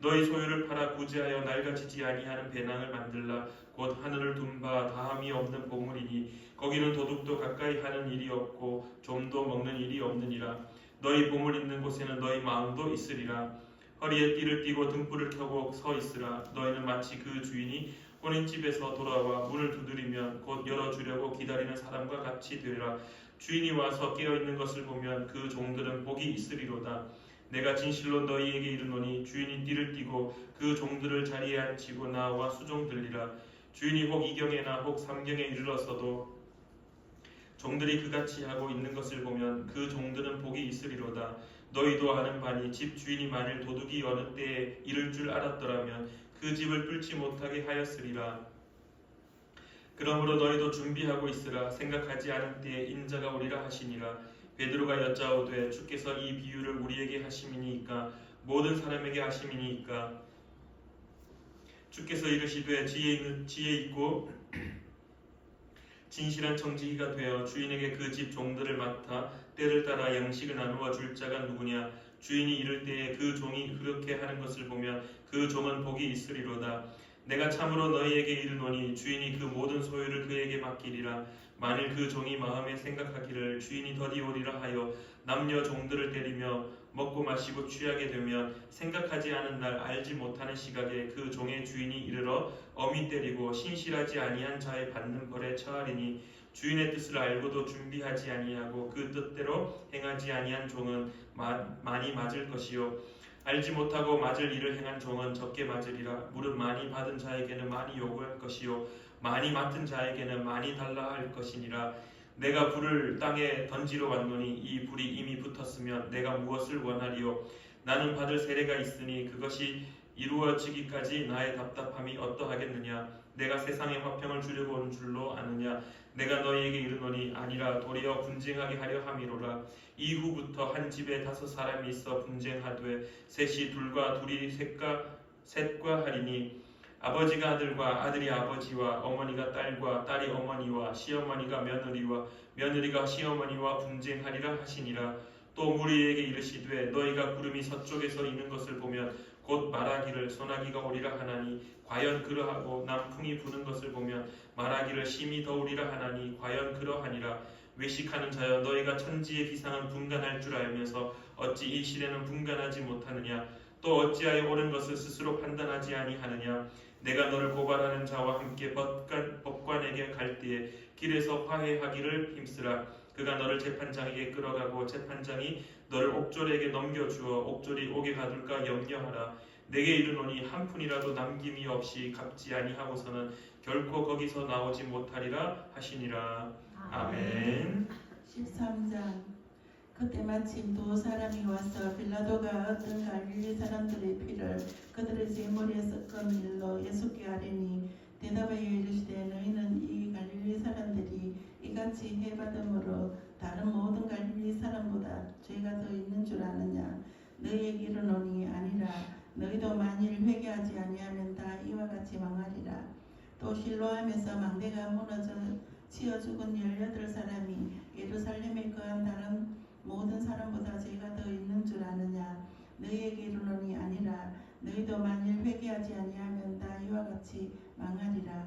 너희 소유를 팔아 구제하여 낡아지지 아니하는 배낭을 만들라. 곧 하늘을 둔 바 다함이 없는 보물이니 거기는 도둑도 가까이 하는 일이 없고 좀도 먹는 일이 없느니라. 너희 보물 있는 곳에는 너희 마음도 있으리라. 허리에 띠를 띠고 등불을 켜고 서 있으라. 너희는 마치 그 주인이 혼인집에서 돌아와 문을 두드리면 곧 열어주려고 기다리는 사람과 같이 되리라. 주인이 와서 깨어있는 것을 보면 그 종들은 복이 있으리로다. 내가 진실로 너희에게 이르노니 주인이 띠를 띠고 그 종들을 자리에 앉히고 나와 수종 들리라. 주인이 혹 2경에나 혹 3경에 이르렀어도 종들이 그같이 하고 있는 것을 보면 그 종들은 복이 있으리로다. 너희도 아는 바니 집 주인이 만일 도둑이 어느 때에 이를 줄 알았더라면 그 집을 뚫지 못하게 하였으리라. 그러므로 너희도 준비하고 있으라. 생각하지 않은 때에 인자가 오리라 하시니라. 베드로가 여짜오되 주께서 이 비유를 우리에게 하심이니이까 모든 사람에게 하심이니이까. 주께서 이르시되 지혜 있고 진실한 청지기가 되어 주인에게 그 집 종들을 맡아 때를 따라 양식을 나누어 줄 자가 누구냐. 주인이 이를 때에 그 종이 그렇게 하는 것을 보면 그 종은 복이 있으리로다. 내가 참으로 너희에게 이르노니 주인이 그 모든 소유를 그에게 맡기리라. 만일 그 종이 마음에 생각하기를 주인이 더디 오리라 하여 남녀 종들을 때리며 먹고 마시고 취하게 되면 생각하지 않은 날 알지 못하는 시각에 그 종의 주인이 이르러 엄히 때리고 신실하지 아니한 자의 받는 벌에 처하리니 주인의 뜻을 알고도 준비하지 아니하고 그 뜻대로 행하지 아니한 종은 많이 맞을 것이요 알지 못하고 맞을 일을 행한 종은 적게 맞으리라. 무릇 많이 받은 자에게는 많이 요구할 것이요 많이 맡은 자에게는 많이 달라 할 것이니라. 내가 불을 땅에 던지러 왔노니 이 불이 이미 붙었으면 내가 무엇을 원하리요. 나는 받을 세례가 있으니 그것이 이루어지기까지 나의 답답함이 어떠하겠느냐. 내가 세상에 화평을 주려고 온 줄로 아느냐. 내가 너희에게 이르노니 아니라 도리어 분쟁하게 하려 함이로라. 이후부터 한 집에 5 사람이 있어 분쟁하되 셋이 둘과 둘이 셋과 하리니 아버지가 아들과 아들이 아버지와 어머니가 딸과 딸이 어머니와 시어머니가 며느리와 며느리가 시어머니와 분쟁하리라 하시니라. 또 무리에게 이르시되 너희가 구름이 서쪽에서 이는 것을 보면 곧 말하기를 소나기가 오리라 하나니 과연 그러하고 남풍이 부는 것을 보면 말하기를 심히 더우리라 하나니 과연 그러하니라. 외식하는 자여 너희가 천지의 기상은 분간할 줄 알면서 어찌 이 시대는 분간하지 못하느냐. 또 어찌하여 옳은 것을 스스로 판단하지 아니하느냐. 내가 너를 고발하는 자와 함께 법관에게 갈 때에 길에서 화해하기를 힘쓰라. 그가 너를 재판장에게 끌어가고 재판장이 너를 옥졸에게 넘겨주어 옥졸이 옥에 가둘까 염려하라. 내게 이르노니 한 푼이라도 남김이 없이 갚지 아니하고서는 결코 거기서 나오지 못하리라 하시니라. 아멘. 13장. 그때 마침 2 사람이 와서 빌라도가 어떤 갈릴리 사람들의 피를 그들의 제물에 섞은 일로 예수께 아뢰니 대답하여 이르시되 너희는 이 갈릴리 사람들이 이같이 해받음으로 다른 모든 갈릴리 사람보다 죄가 더 있는 줄 아느냐. 너희에게 이르노니 아니라. 너희도 만일 회개하지 아니하면 다 이와 같이 망하리라. 또 실로암에서 망대가 무너져 치어 죽은 18사람이 예루살렘에 거한 다른 모든 사람보다 죄가 더 있는 줄 아느냐. 너희에게 이르노니 아니라. 너희도 만일 회개하지 아니하면 다 이와 같이 망하리라.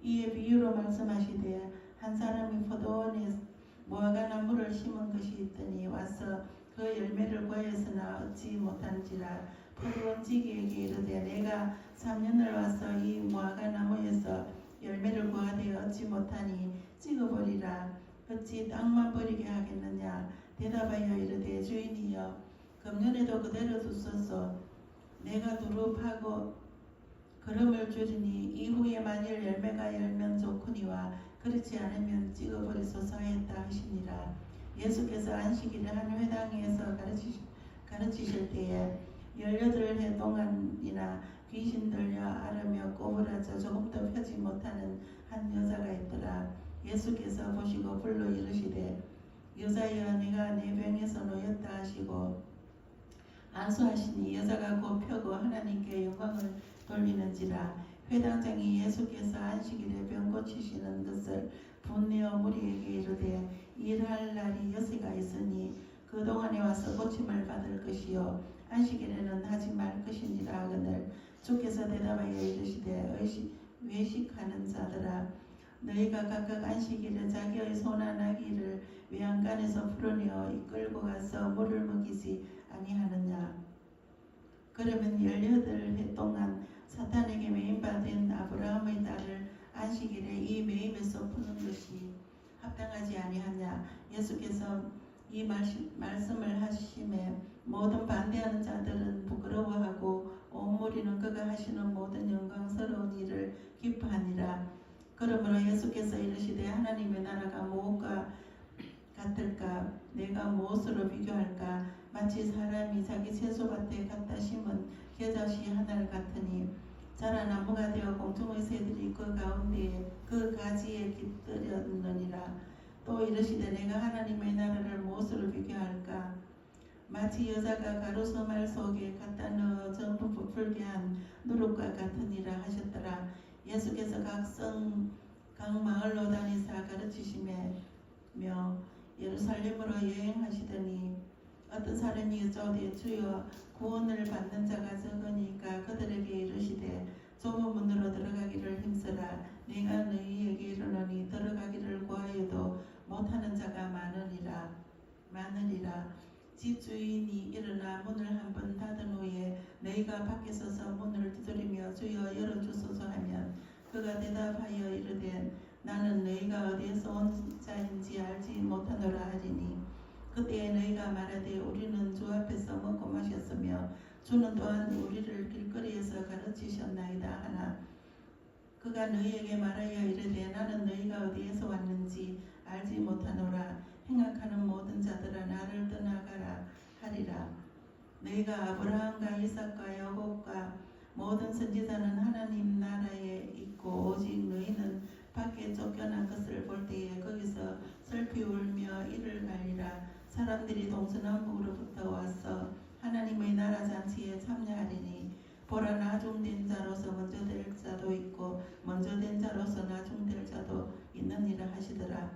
이에 비유로 말씀하시되 한 사람이 포도원에 무화과 나무를 심은 것이 있더니 와서 그 열매를 구하였으나 얻지 못한지라. 포도원 지기에게 이르되 내가 3년을 와서 이 무화과 나무에서 열매를 구하되 얻지 못하니 찍어버리라. 어찌 땅만 버리게 하겠느냐. 대답하여 이르되 주인이여 금년에도 그대로 두소서. 내가 두루 파고 걸음을 줄이니 이후에 만일 열매가 열면 좋거니와 그렇지 않으면 찍어버리소서 하였다 하시니라. 예수께서 안식일에 한 회당에서 가르치실 때에 18해 동안이나 귀신 들려 앓으며 꼬부라져 조금도 펴지 못하는 한 여자가 있더라. 예수께서 보시고 불러 이르시되 여자여 네가 내 병에서 놓였다 하시고 안수하시니 여자가 곧 펴고 하나님께 영광을 돌리는지라. 회당장이 예수께서 안식일에 병 고치시는 것을 분내어 무리에게 이르되 일할 날이 6가 있으니 그 동안에 와서 고침을 받을 것이요 안식일에는 하지 말 것이니라 하거늘 주께서 대답하여 이르시되 외식하는 자들아 너희가 각각 안식일에 자기의 소나 나귀를 외양간에서 풀어내어 이끌고 가서 물을 먹이지 아니하느냐. 그러면 18해 동안 사탄에게 매임받은 아브라함의 딸을 안식일에 이 매임에서 푸는 것이 합당하지 아니하냐. 예수께서 이 말씀을 하심에 모든 반대하는 자들은 부끄러워하고 온 무리는 그가 하시는 모든 영광스러운 일을 기뻐하니라. 그러므로 예수께서 이르시되 하나님의 나라가 무엇과 같을까? 내가 무엇으로 비교할까? 마치 사람이 자기 채소밭에 갖다 심은 겨자씨 하나를 같으니 자라 나무가 되어 공중의 새들이 그 가운데에 그 가지에 깃들였느니라. 또 이르시되 내가 하나님의 나라를 무엇으로 비교할까? 마치 여자가 가루서말 속에 갖다 넣어 전부 부풀게 한 누룩과 같으니라 하셨더라. 예수께서 각 마을로 다니사 가르치시며 예루살렘으로 여행하시더니 어떤 사람이 여짜오되 주여 구원을 받는 자가 적으니까 그들에게 이르시되 좁은 문으로 들어가기를 힘쓰라. 내가 너희에게 이르노니 들어가기를 구하여도 못하는 자가 많으리라. 집주인이 일어나 문을 한번 닫은 후에 너희가 밖에 서서 문을 두드리며 주여 열어주소서 하면 그가 대답하여 이르되 나는 너희가 어디에서 온 자인지 알지 못하노라 하리니 그때에 너희가 말하되 우리는 주 앞에서 먹고 마셨으며 주는 또한 우리를 길거리에서 가르치셨나이다 하나 그가 너희에게 말하여 이르되 나는 너희가 어디에서 왔는지 알지 못하노라. 행악하는 모든 자들아 나를 떠나가라 하리라. 너희가 아브라함과 이삭과 야곱과 모든 선지자는 하나님 나라에 있고 오직 너희는 밖에 쫓겨난 것을 볼 때에 거기서 슬피 울며 이를 갈리라. 사람들이 동서남북으로부터 와서 하나님의 나라 잔치에 참여하리니 보라 나중된 자로서 먼저 될 자도 있고 먼저 된 자로서 나중될 자도 있느니라 하시더라.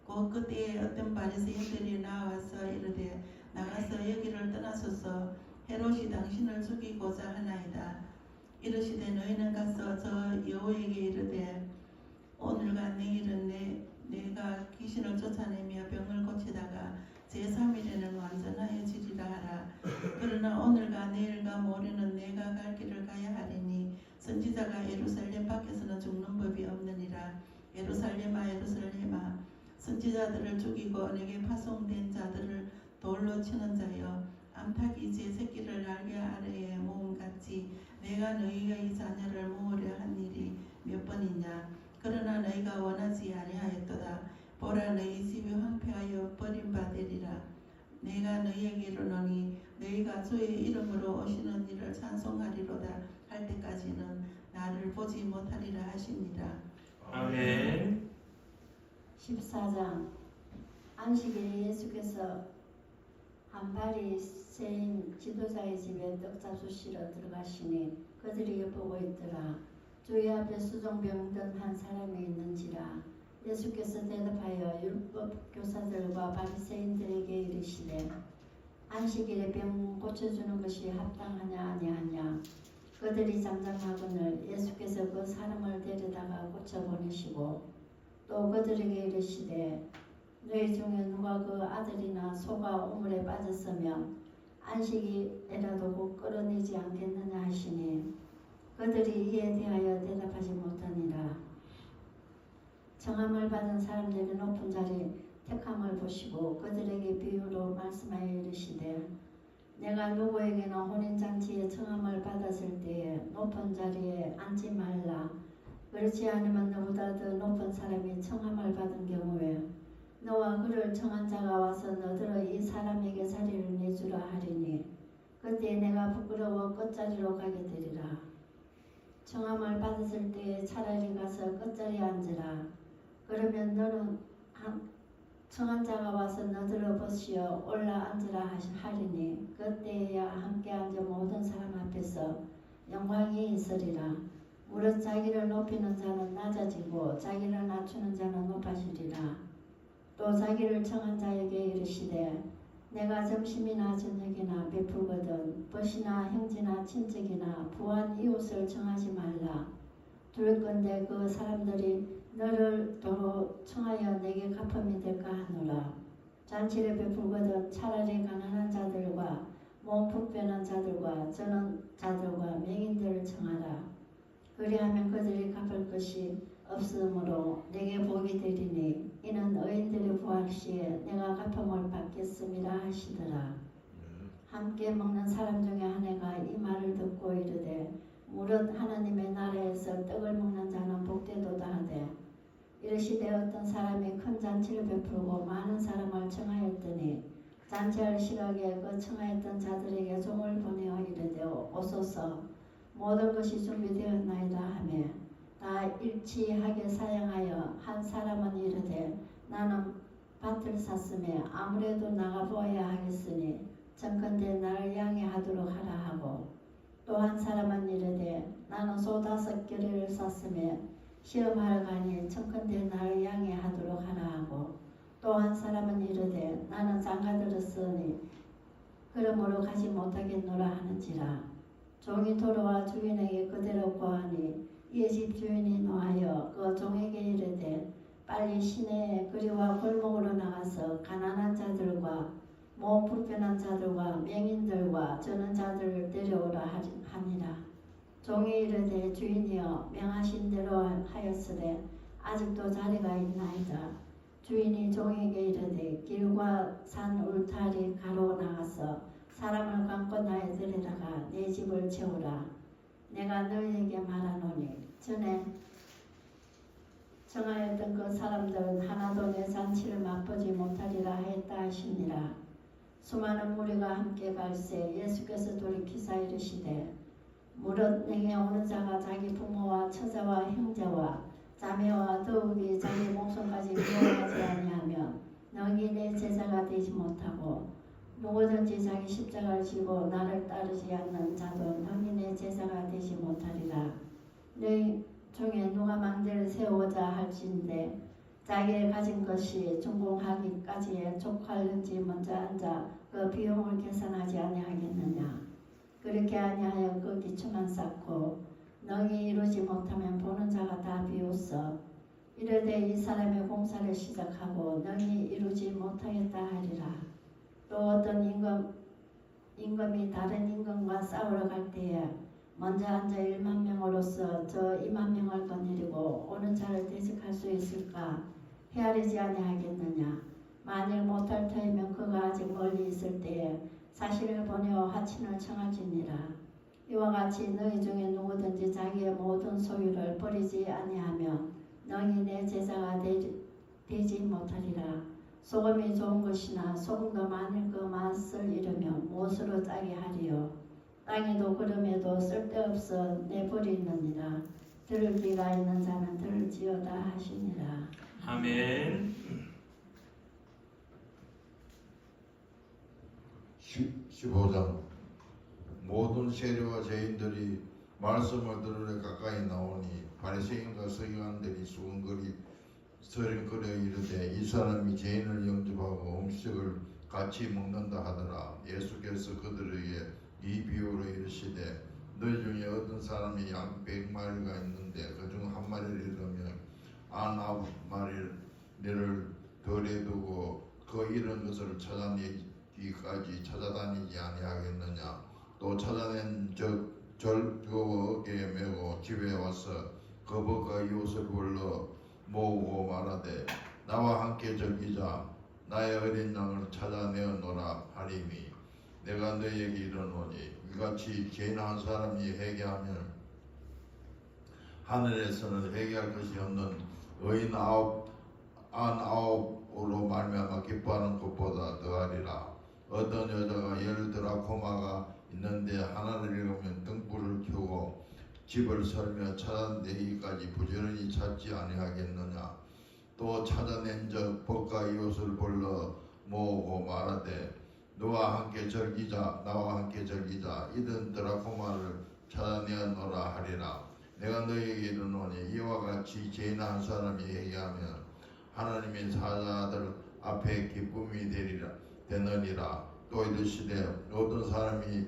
곧 그때에 어떤 바리새인들이 나와서 이르되 나가서 여기를 떠나소서 헤롯이 당신을 죽이고자 하나이다. 이르시되 너희는 가서 저 여호에게 이르되 오늘과 내일은 내가 귀신을 쫓아내며 병을 고치다가 제3일에는 완전하여지리라 하라. 그러나 오늘과 내일과 모레는 내가 갈 길을 가야 하리니 선지자가 예루살렘 밖에서는 죽는 법이 없느니라. 예루살렘아 예루살렘아 선지자들을 죽이고 내게 파송된 자들을 돌로 치는 자여 암탉이 제 새끼를 날개 아래에 모음같이 내가 너희의 자녀를 모으려 한 일이 몇 번이냐. 그러나 너희가 원하지 아니하였도다. 보라 너희 집이 황폐하여 버림받으리라. 내가 너희에게 이르노니 너희가 주의 이름으로 오시는 이를 찬송하리로다 할 때까지는 나를 보지 못하리라 하십니다. 아멘. 14장 안식일에 예수께서 한 바리새인 지도자의 집에 떡잡수시러 들어가시니 그들이 보고 있더라. 주의 앞에 수종병든 한 사람이 있는지라. 예수께서 대답하여 율법 교사들과 바리새인들에게 이르시되 안식일에 병 고쳐주는 것이 합당하냐 아니하냐. 그들이 잠잠하거늘 예수께서 그 사람을 데려다가 고쳐보내시고 또 그들에게 이르시되 너희 중에 누가 그 아들이나 소가 우물에 빠졌으면 안식일에라도 곧 끌어내지 않겠느냐 하시니 그들이 이에 대하여 대답하지 못하니라. 청함을 받은 사람들이 높은 자리 택함을 보시고 그들에게 비유로 말씀하여 이르시되 내가 누구에게나 혼인잔치에 청함을 받았을 때에 높은 자리에 앉지 말라. 그렇지 않으면 너보다 더 높은 사람이 청함을 받은 경우에 너와 그를 청한 자가 와서 너더러 이 사람에게 자리를 내주라 하리니 그때 내가 부끄러워 끝자리로 가게 되리라. 청함을 받았을 때에 차라리 가서 끝자리에 앉으라. 그러면 너는 청한 자가 와서 너더러 벗으여 올라 앉으라 하리니 그때야 함께 앉아 모든 사람 앞에서 영광이 있으리라. 무릇 자기를 높이는 자는 낮아지고 자기를 낮추는 자는 높아지리라. 또 자기를 청한 자에게 이르시되 내가 점심이나 저녁이나 베풀거든 벗이나 형제나 친척이나 부한 이웃을 청하지 말라. 두렵건대 그 사람들이 너를 도로 청하여 내게 갚음이 될까 하노라. 잔치를 베풀거든 차라리 가난한 자들과 몸 불편한 자들과 저는 자들과 맹인들을 청하라. 그리하면 그들이 갚을 것이 없으므로 내게 복이 되리니 이는 의인들의 부활 시에 내가 갚음을 받겠음이라 하시더라. 함께 먹는 사람 중에 한 애가 이 말을 듣고 이르되 무릇 하나님의 나라에서 떡을 먹는 자는 복되도다 하되 이르시되 어떤 사람이 큰 잔치를 베풀고 많은 사람을 청하였더니 잔치할 시각에 그 청하였던 자들에게 종을 보내어 이르되 오소서 모든 것이 준비되었나이다 하며 다 일치하게 사양하여 한 사람은 이르되 나는 밭을 샀으며 아무래도 나가보아야 하겠으니 정컨대 나를 양해하도록 하라 하고 또 한 사람은 이르되 나는 소 5개를 샀으며 시험하러 가니 정컨대 나를 양해하도록 하라 하고 또 한 사람은 이르되 나는 장가들었으니 그러므로 가지 못하겠노라 하는지라. 종이 돌아와 주인에게 그대로 고하니 이에 집 주인이 노하여 그 종에게 이르되 빨리 시내에 그리와 골목으로 나가서 가난한 자들과 몸 불편한 자들과 맹인들과 저는 자들을 데려오라 하니라. 종이 이르되 주인이여 명하신 대로 하였으되 아직도 자리가 있나이다. 주인이 종에게 이르되 길과 산 울타리 가로 나가서 사람을 강권하여 들여다가 내 집을 채우라. 내가 너희에게 말하노니 전에 정하였던 그 사람들은 하나도 내 잔치를 맛보지 못하리라 했다 하시니라. 수많은 무리가 함께 갈새 예수께서 돌이키사 이르시되 무릇 내게 오는 자가 자기 부모와 처자와 형제와 자매와 더욱이 자기 목숨까지 미워하지 아니하면 너희 내 제자가 되지 못하고 누구든지 자기 십자가를 지고 나를 따르지 않는 자도 너희 내 제자가 되지 못하리라. 너희 중에 누가 망대를 세우고자 할지인데 자기의 가진 것이 준공하기까지에 족할는지 먼저 앉아 그 비용을 계산하지 아니하겠느냐. 그렇게 아니하여 그 기초만 쌓고 너희 이루지 못하면 보는 자가 다 비웃어 이르되 이 사람의 공사를 시작하고 너희 이루지 못하겠다 하리라. 또 어떤 임금이 다른 임금과 싸우러 갈 때에 먼저 앉아 1만 명으로서 저 2만 명을 거느리고 오는 자를 대적할 수 있을까 헤아리지 아니하겠느냐. 만일 못할 터이면 그가 아직 멀리 있을 때에 사실을 보내어 하친을 청할지니라. 이와 같이 너희 중에 누구든지 자기의 모든 소유를 버리지 아니하면 너희 내 제자가 되지 못하리라. 소금이 좋은 것이나 소금도 만일 그 맛을 잃으면 무엇으로 짜게 하리요. 땅에도 그름에도 쓸데없어 내버리느니라. 들을 귀가 있는 자는 들을지어다 하시니라. 아멘. 15장 모든 세리와 죄인들이 말씀을 들으려 가까이 나오니 바리새인과 서기관들이 수근거려 이르되 이 사람이 죄인을 영접하고 음식을 같이 먹는다 하더라. 예수께서 그들에게 이 비유로 이르시되 너희 중에 어떤 사람이 양 100마리가 있는데 그중 한 마리를 잃으면 99마리를 덜에 두고 그 잃은 것을 찾아내기까지 찾아다니지 아니하겠느냐. 또 찾아낸 절벽에 메고 집에 와서 거북과 이웃을 불러 모으고 말하되 나와 함께 즐기자. 나의 어린 양을 찾아내어노라 하리니 내가 너희에게 이르노니 이같이 죄인 한 사람이 회개하면 하늘에서는 회개할 것이 없는 의인 99으로 말미암아 기뻐하는 것보다 더하리라. 어떤 여자가 10드라코마가 있는데 하나를 잃으면 등불을 켜고 집을 설며 찾아내기까지 부지런히 찾지 아니하겠느냐. 또 찾아낸 적 벗과 이웃을 불러 모으고 말하되 너와 함께 즐기자. 나와 함께 즐기자. 이든 드라코마를 찾아내어노라 하리라. 내가 너희에게 이르노니 이와 같이 죄인 한 사람이 회개하면 하나님의 사자들 앞에 기쁨이 되느니라. 또 이르시되 어떤 사람이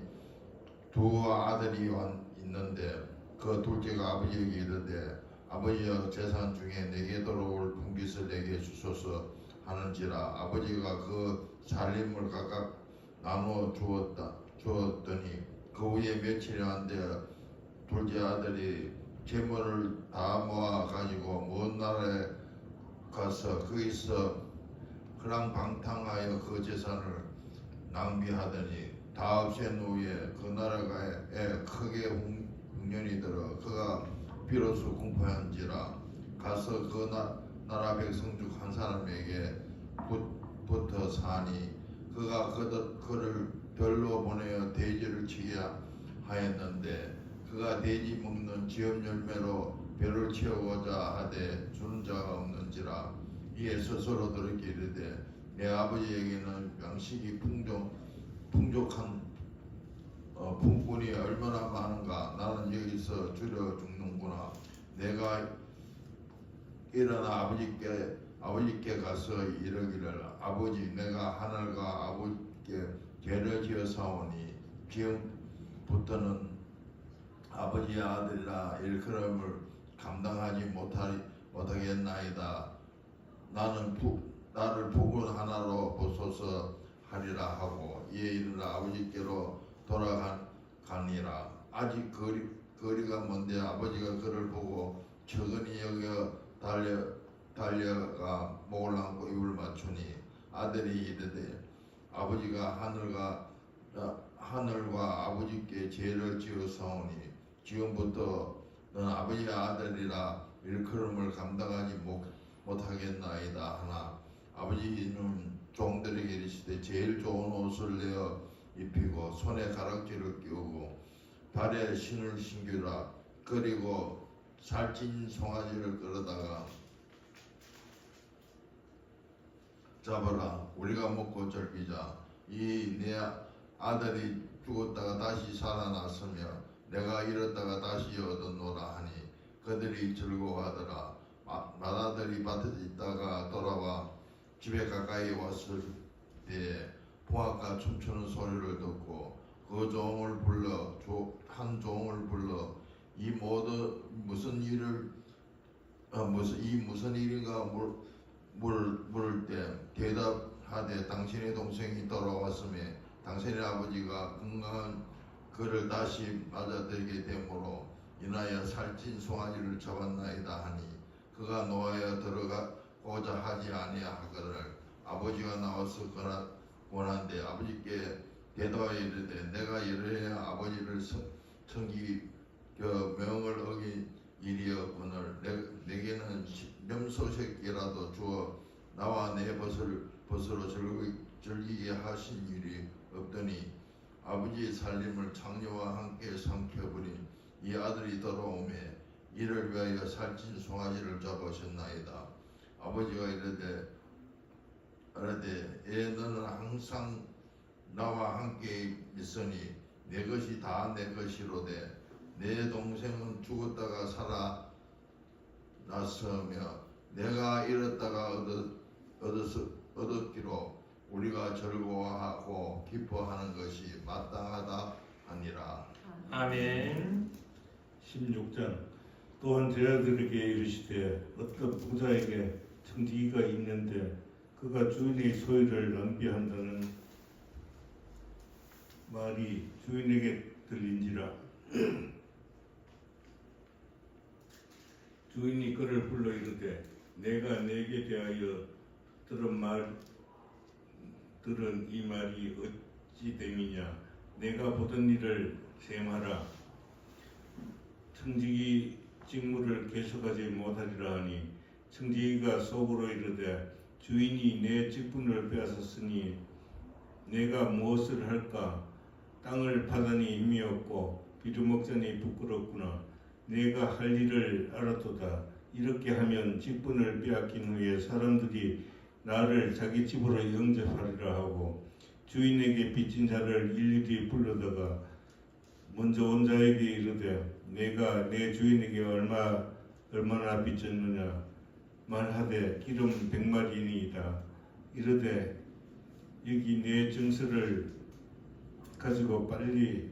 두 아들이 있는데 그 둘째가 아버지에게 이르되 아버지여 재산 중에 내게 들어올 분깃을 내게 주소서 하는지라. 아버지가 그 살림을 각각 나누어 주었더니 그 후에 며칠이 한데 둘째 아들이 재물을 다 모아 가지고 먼 나라에 가서 거기서 그랑방탕하여 그 재산을 낭비하더니 다 없앤 후에 그 나라에 크게 흉년이 들어 그가 비로소 공포한지라. 가서 그 나라 백성 중 한 사람에게 붙어 사니 그가 그를 별로 보내어 돼지를 치게 하였는데 그가 돼지 먹는 지엄 열매로 배를 채우고자 하되 주는 자가 없는지라. 이에 스스로 들었게 이르되 내 아버지에게는 양식이 풍족한 품꾼이 얼마나 많은가. 나는 여기서 줄여 죽는구나. 내가 일어나 아버지께 가서 이르기를 아버지 내가 하늘과 아버지께 죄를 지어 사오니 지금부터는 아버지의 아들이라 일컬음을 감당하지 못하겠나이다. 나를 부분 하나로 보소서 하리라 하고 이에 일어나 아버지께로 돌아가니라. 아직 거리가 먼데 아버지가 그를 보고 처근히 여겨 달려가 목을 안고 입을 맞추니 아들이 이르되 아버지가 하늘과 하늘과 아버지께 죄를 지었사오니 지금부터 너는 아버지의 아들이라 일컬음을 감당하지 못하겠나이다 하나 아버지는 종들에게 이르시되 제일 좋은 옷을 내어 입히고 손에 가락지를 끼우고 발에 신을 신기라. 그리고 살찐 송아지를 끌어다가 잡아라. 우리가 먹고 즐기자. 이 내 아들이 죽었다가 다시 살아났으며 내가 잃었다가 다시 얻었노라 하니 그들이 즐거워하더라. 맏아들이 밭에 있다가 돌아와 집에 가까이 왔을 때에 봉합과 춤추는 소리를 듣고 그 종을 불러 한 종을 불러 이 모두 무슨 일인가 물을 때 대답하되 당신의 동생이 돌아왔음에 당신의 아버지가 건강한 그를 다시 맞아들이게 되므로 인하여 살찐 송아지를 잡았나이다 하니 그가 노하여 들어가고자 하지 아니하거늘 아버지가 나와서 권한데 아버지께 대답하여 이르되 내가 이르야 아버지를 청기 명을 어긴 일이었거늘 내게는 염소새끼라도 주어 나와 내 벗으로 즐기게 하신 일이 없더니 아버지의 살림을 창녀와 함께 삼켜버린 이 아들이 돌아오매 이를 위하여 살찐 송아지를 잡으셨나이다. 아버지가 이르되 너는 항상 나와 함께 있으니 내 것이 다 내 것이로되 내 동생은 죽었다가 살아났으며 내가 잃었다가 얻었기로 우리가 즐거워하고 기뻐하는 것이 마땅하다 하니라. 아멘. 16장 또한 제자들에게 이르시되 어떤 부자에게 청지기가 있는데 그가 주인의 소유를 낭비한다는 말이 주인에게 들린지라. 주인이 그를 불러 이르되 내가 내게 대하여 들은 이 말이 어찌 됨이냐. 내가 보던 일을 셈하라. 청지기 직무를 계속하지 못하리라 하니 청지기가 속으로 이르되 주인이 내 직분을 빼앗았으니 내가 무엇을 할까. 땅을 파다니 힘이 없고 비두먹자니 부끄럽구나. 내가 할 일을 알았도다. 이렇게 하면 직분을 빼앗긴 후에 사람들이 나를 자기 집으로 영접하리라 하고 주인에게 빚진 자를 일일이 불러다가 먼저 온 자에게 이르되 내가 내 주인에게 얼마나 빚졌느냐 말하되 기름 100마리니이다. 이르되 여기 내 증서를 가지고 빨리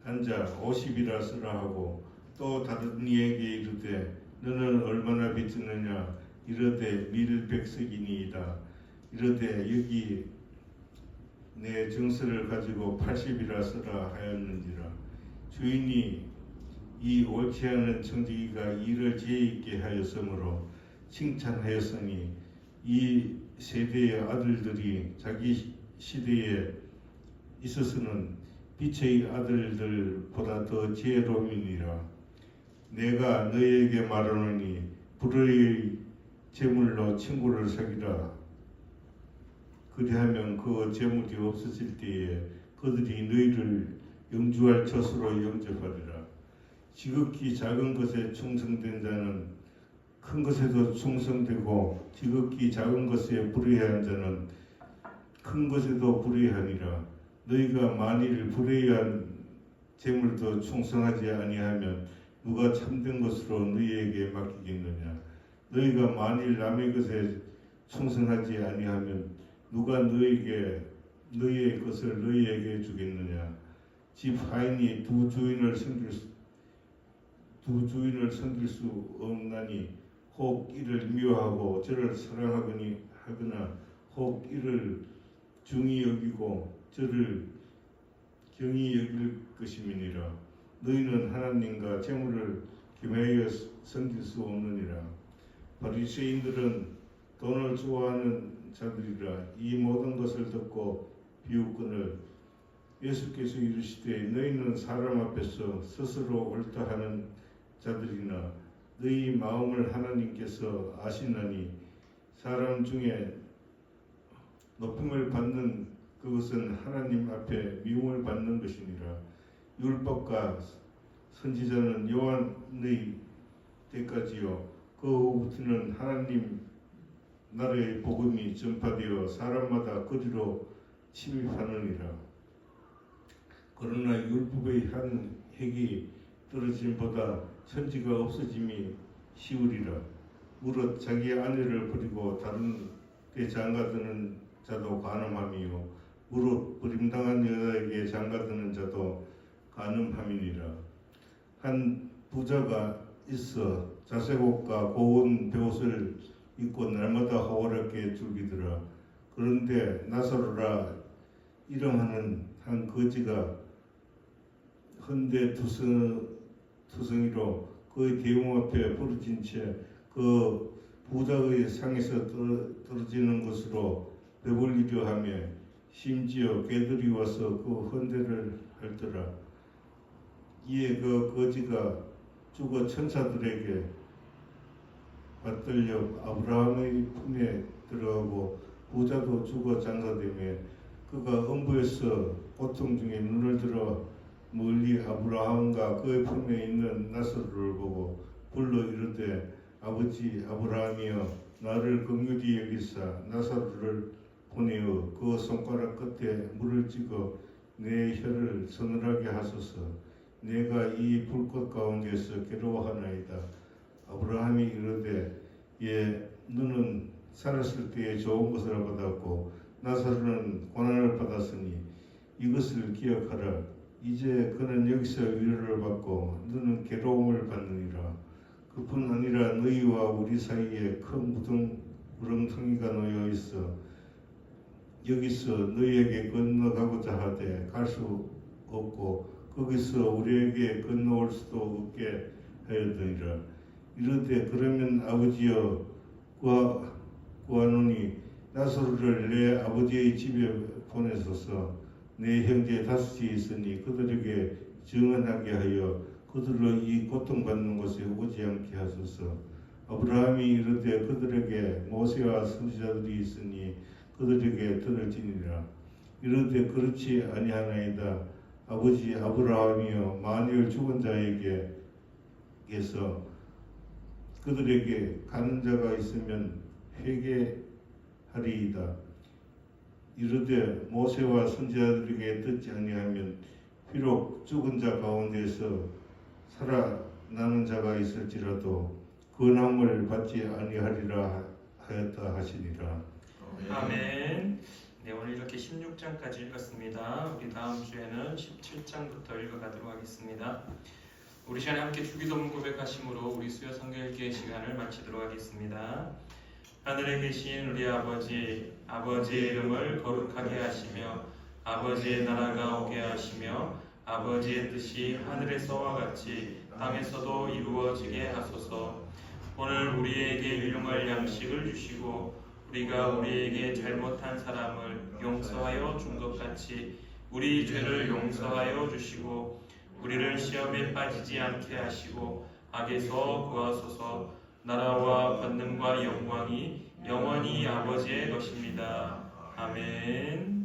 앉아 50이라 쓰라 하고 또 다른 이에게 이르되 너는 얼마나 빚졌느냐 이르되 밀 100석이니이다. 이르되 여기 내 증서를 가지고 80이라 쓰라 하였는지라. 주인이 이 옳지 않은 청지기가 일을 지혜있게 하였으므로 칭찬하였으니 이 세대의 아들들이 자기 시대에 있어서는 빛의 아들들보다 더 지혜로움이니라. 내가 너희에게 말하노니 불의의 재물로 친구를 사귀라. 그리하면 그 재물이 없어질 때에 그들이 너희를 영주할 처소로 영접하리라. 지극히 작은 것에 충성된 자는 큰 것에도 충성되고 지극히 작은 것에 불의한 자는 큰 것에도 불의하니라. 너희가 만일 불의한 재물도 충성하지 아니하면 누가 참된 것으로 너희에게 맡기겠느냐. 너희가 만일 남의 것에 충성하지 아니하면 누가 너희의 것을 너희에게 주겠느냐. 집 하인이 두 주인을 섬길 수 없나니 혹 이를 미워하고 저를 사랑하거나 혹 이를 중히 여기고 저를 경히 여길 것임이니라. 너희는 하나님과 재물을 겸하여 섬길 수 없느니라. 바리새인들은 돈을 좋아하는 자들이라. 이 모든 것을 듣고 비웃거늘 예수께서 이르시되 너희는 사람 앞에서 스스로 옳다 하는 자들이나 너희 마음을 하나님께서 아시나니 사람 중에 높임을 받는 그것은 하나님 앞에 미움을 받는 것이니라. 율법과 선지자는 요한의 때까지요 그 후부터는 하나님 나라의 복음이 전파되어 사람마다 거리로 침입하느니라. 그러나 율법의 한 획이 떨어짐보다 천지가 없어짐이 쉬우리라. 무릇 자기 아내를 버리고 다른 데 장가드는 자도 간음함이요 무릇 버림당한 여자에게 장가드는 자도 간음함이니라. 한 부자가 있어 자색옷과 고운 베옷을 입고 날마다 호호롭게 즐기더라. 그런데 나사로라 이름하는 한 거지가 헌데 투성이로 그의 대웅 앞에 부러진 채 그 부자의 상에서 떨어지는 것으로 배불리려 하며 심지어 개들이 와서 그 헌데를 핥더라. 이에 그 거지가 죽어 천사들에게 받들려 아브라함의 품에 들어가고 부자도 죽어 장사되며 그가 음부에서 고통 중에 눈을 들어 멀리 아브라함과 그의 품에 있는 나사로를 보고 불러 이르되 아버지 아브라함이여 나를 긍휼히 여기사 나사로를 보내어 그 손가락 끝에 물을 찍어 내 혀를 서늘하게 하소서. 내가 이 불꽃 가운데서 괴로워하나이다. 아브라함이 이르되 예 너는 살았을 때에 좋은 것을 받았고 나사로는 고난을 받았으니 이것을 기억하라. 이제 그는 여기서 위로를 받고 너는 괴로움을 받느니라. 그뿐 아니라 너희와 우리 사이에 큰 구렁텅이가 놓여 있어 여기서 너희에게 건너가고자 하되 갈 수 없고 거기서 우리에게 건너올 수도 없게 하였더니라. 이르되 그러면 아버지여 구하노니 나사로를 내 아버지의 집에 보내소서. 내 형제 다섯이 있으니 그들에게 증언하게 하여 그들로 이 고통받는 곳에 오지 않게 하소서. 아브라함이 이르되 그들에게 모세와 선지자들이 있으니 그들에게 들을지니라. 이르되 그렇지 아니하나이다. 아버지 아브라함이여 만일 죽은 자에게서 그들에게 가는 자가 있으면 회개하리이다. 이르되 모세와 선지자들에게 듣지 아니하면 비록 죽은 자 가운데서 살아나는 자가 있을지라도 근함을 받지 아니하리라 하였다 하시니라. 아멘. 네, 오늘 이렇게 16장까지 읽었습니다. 우리 다음 주에는 17장부터 읽어가도록 하겠습니다. 우리 시간에 함께 주기도문 고백하심으로 우리 수요 성경 읽기의 시간을 마치도록 하겠습니다. 하늘에 계신 우리 아버지, 아버지의 이름을 거룩하게 하시며 아버지의 나라가 오게 하시며 아버지의 뜻이 하늘에서와 같이 땅에서도 이루어지게 하소서. 오늘 우리에게 일용할 양식을 주시고 우리가 우리에게 잘못한 사람을 용서하여 준 것 같이 우리 죄를 용서하여 주시고 우리를 시험에 빠지지 않게 하시고 악에서 구하소서. 나라와 권능과 영광이 영원히 아버지의 것입니다. 아멘.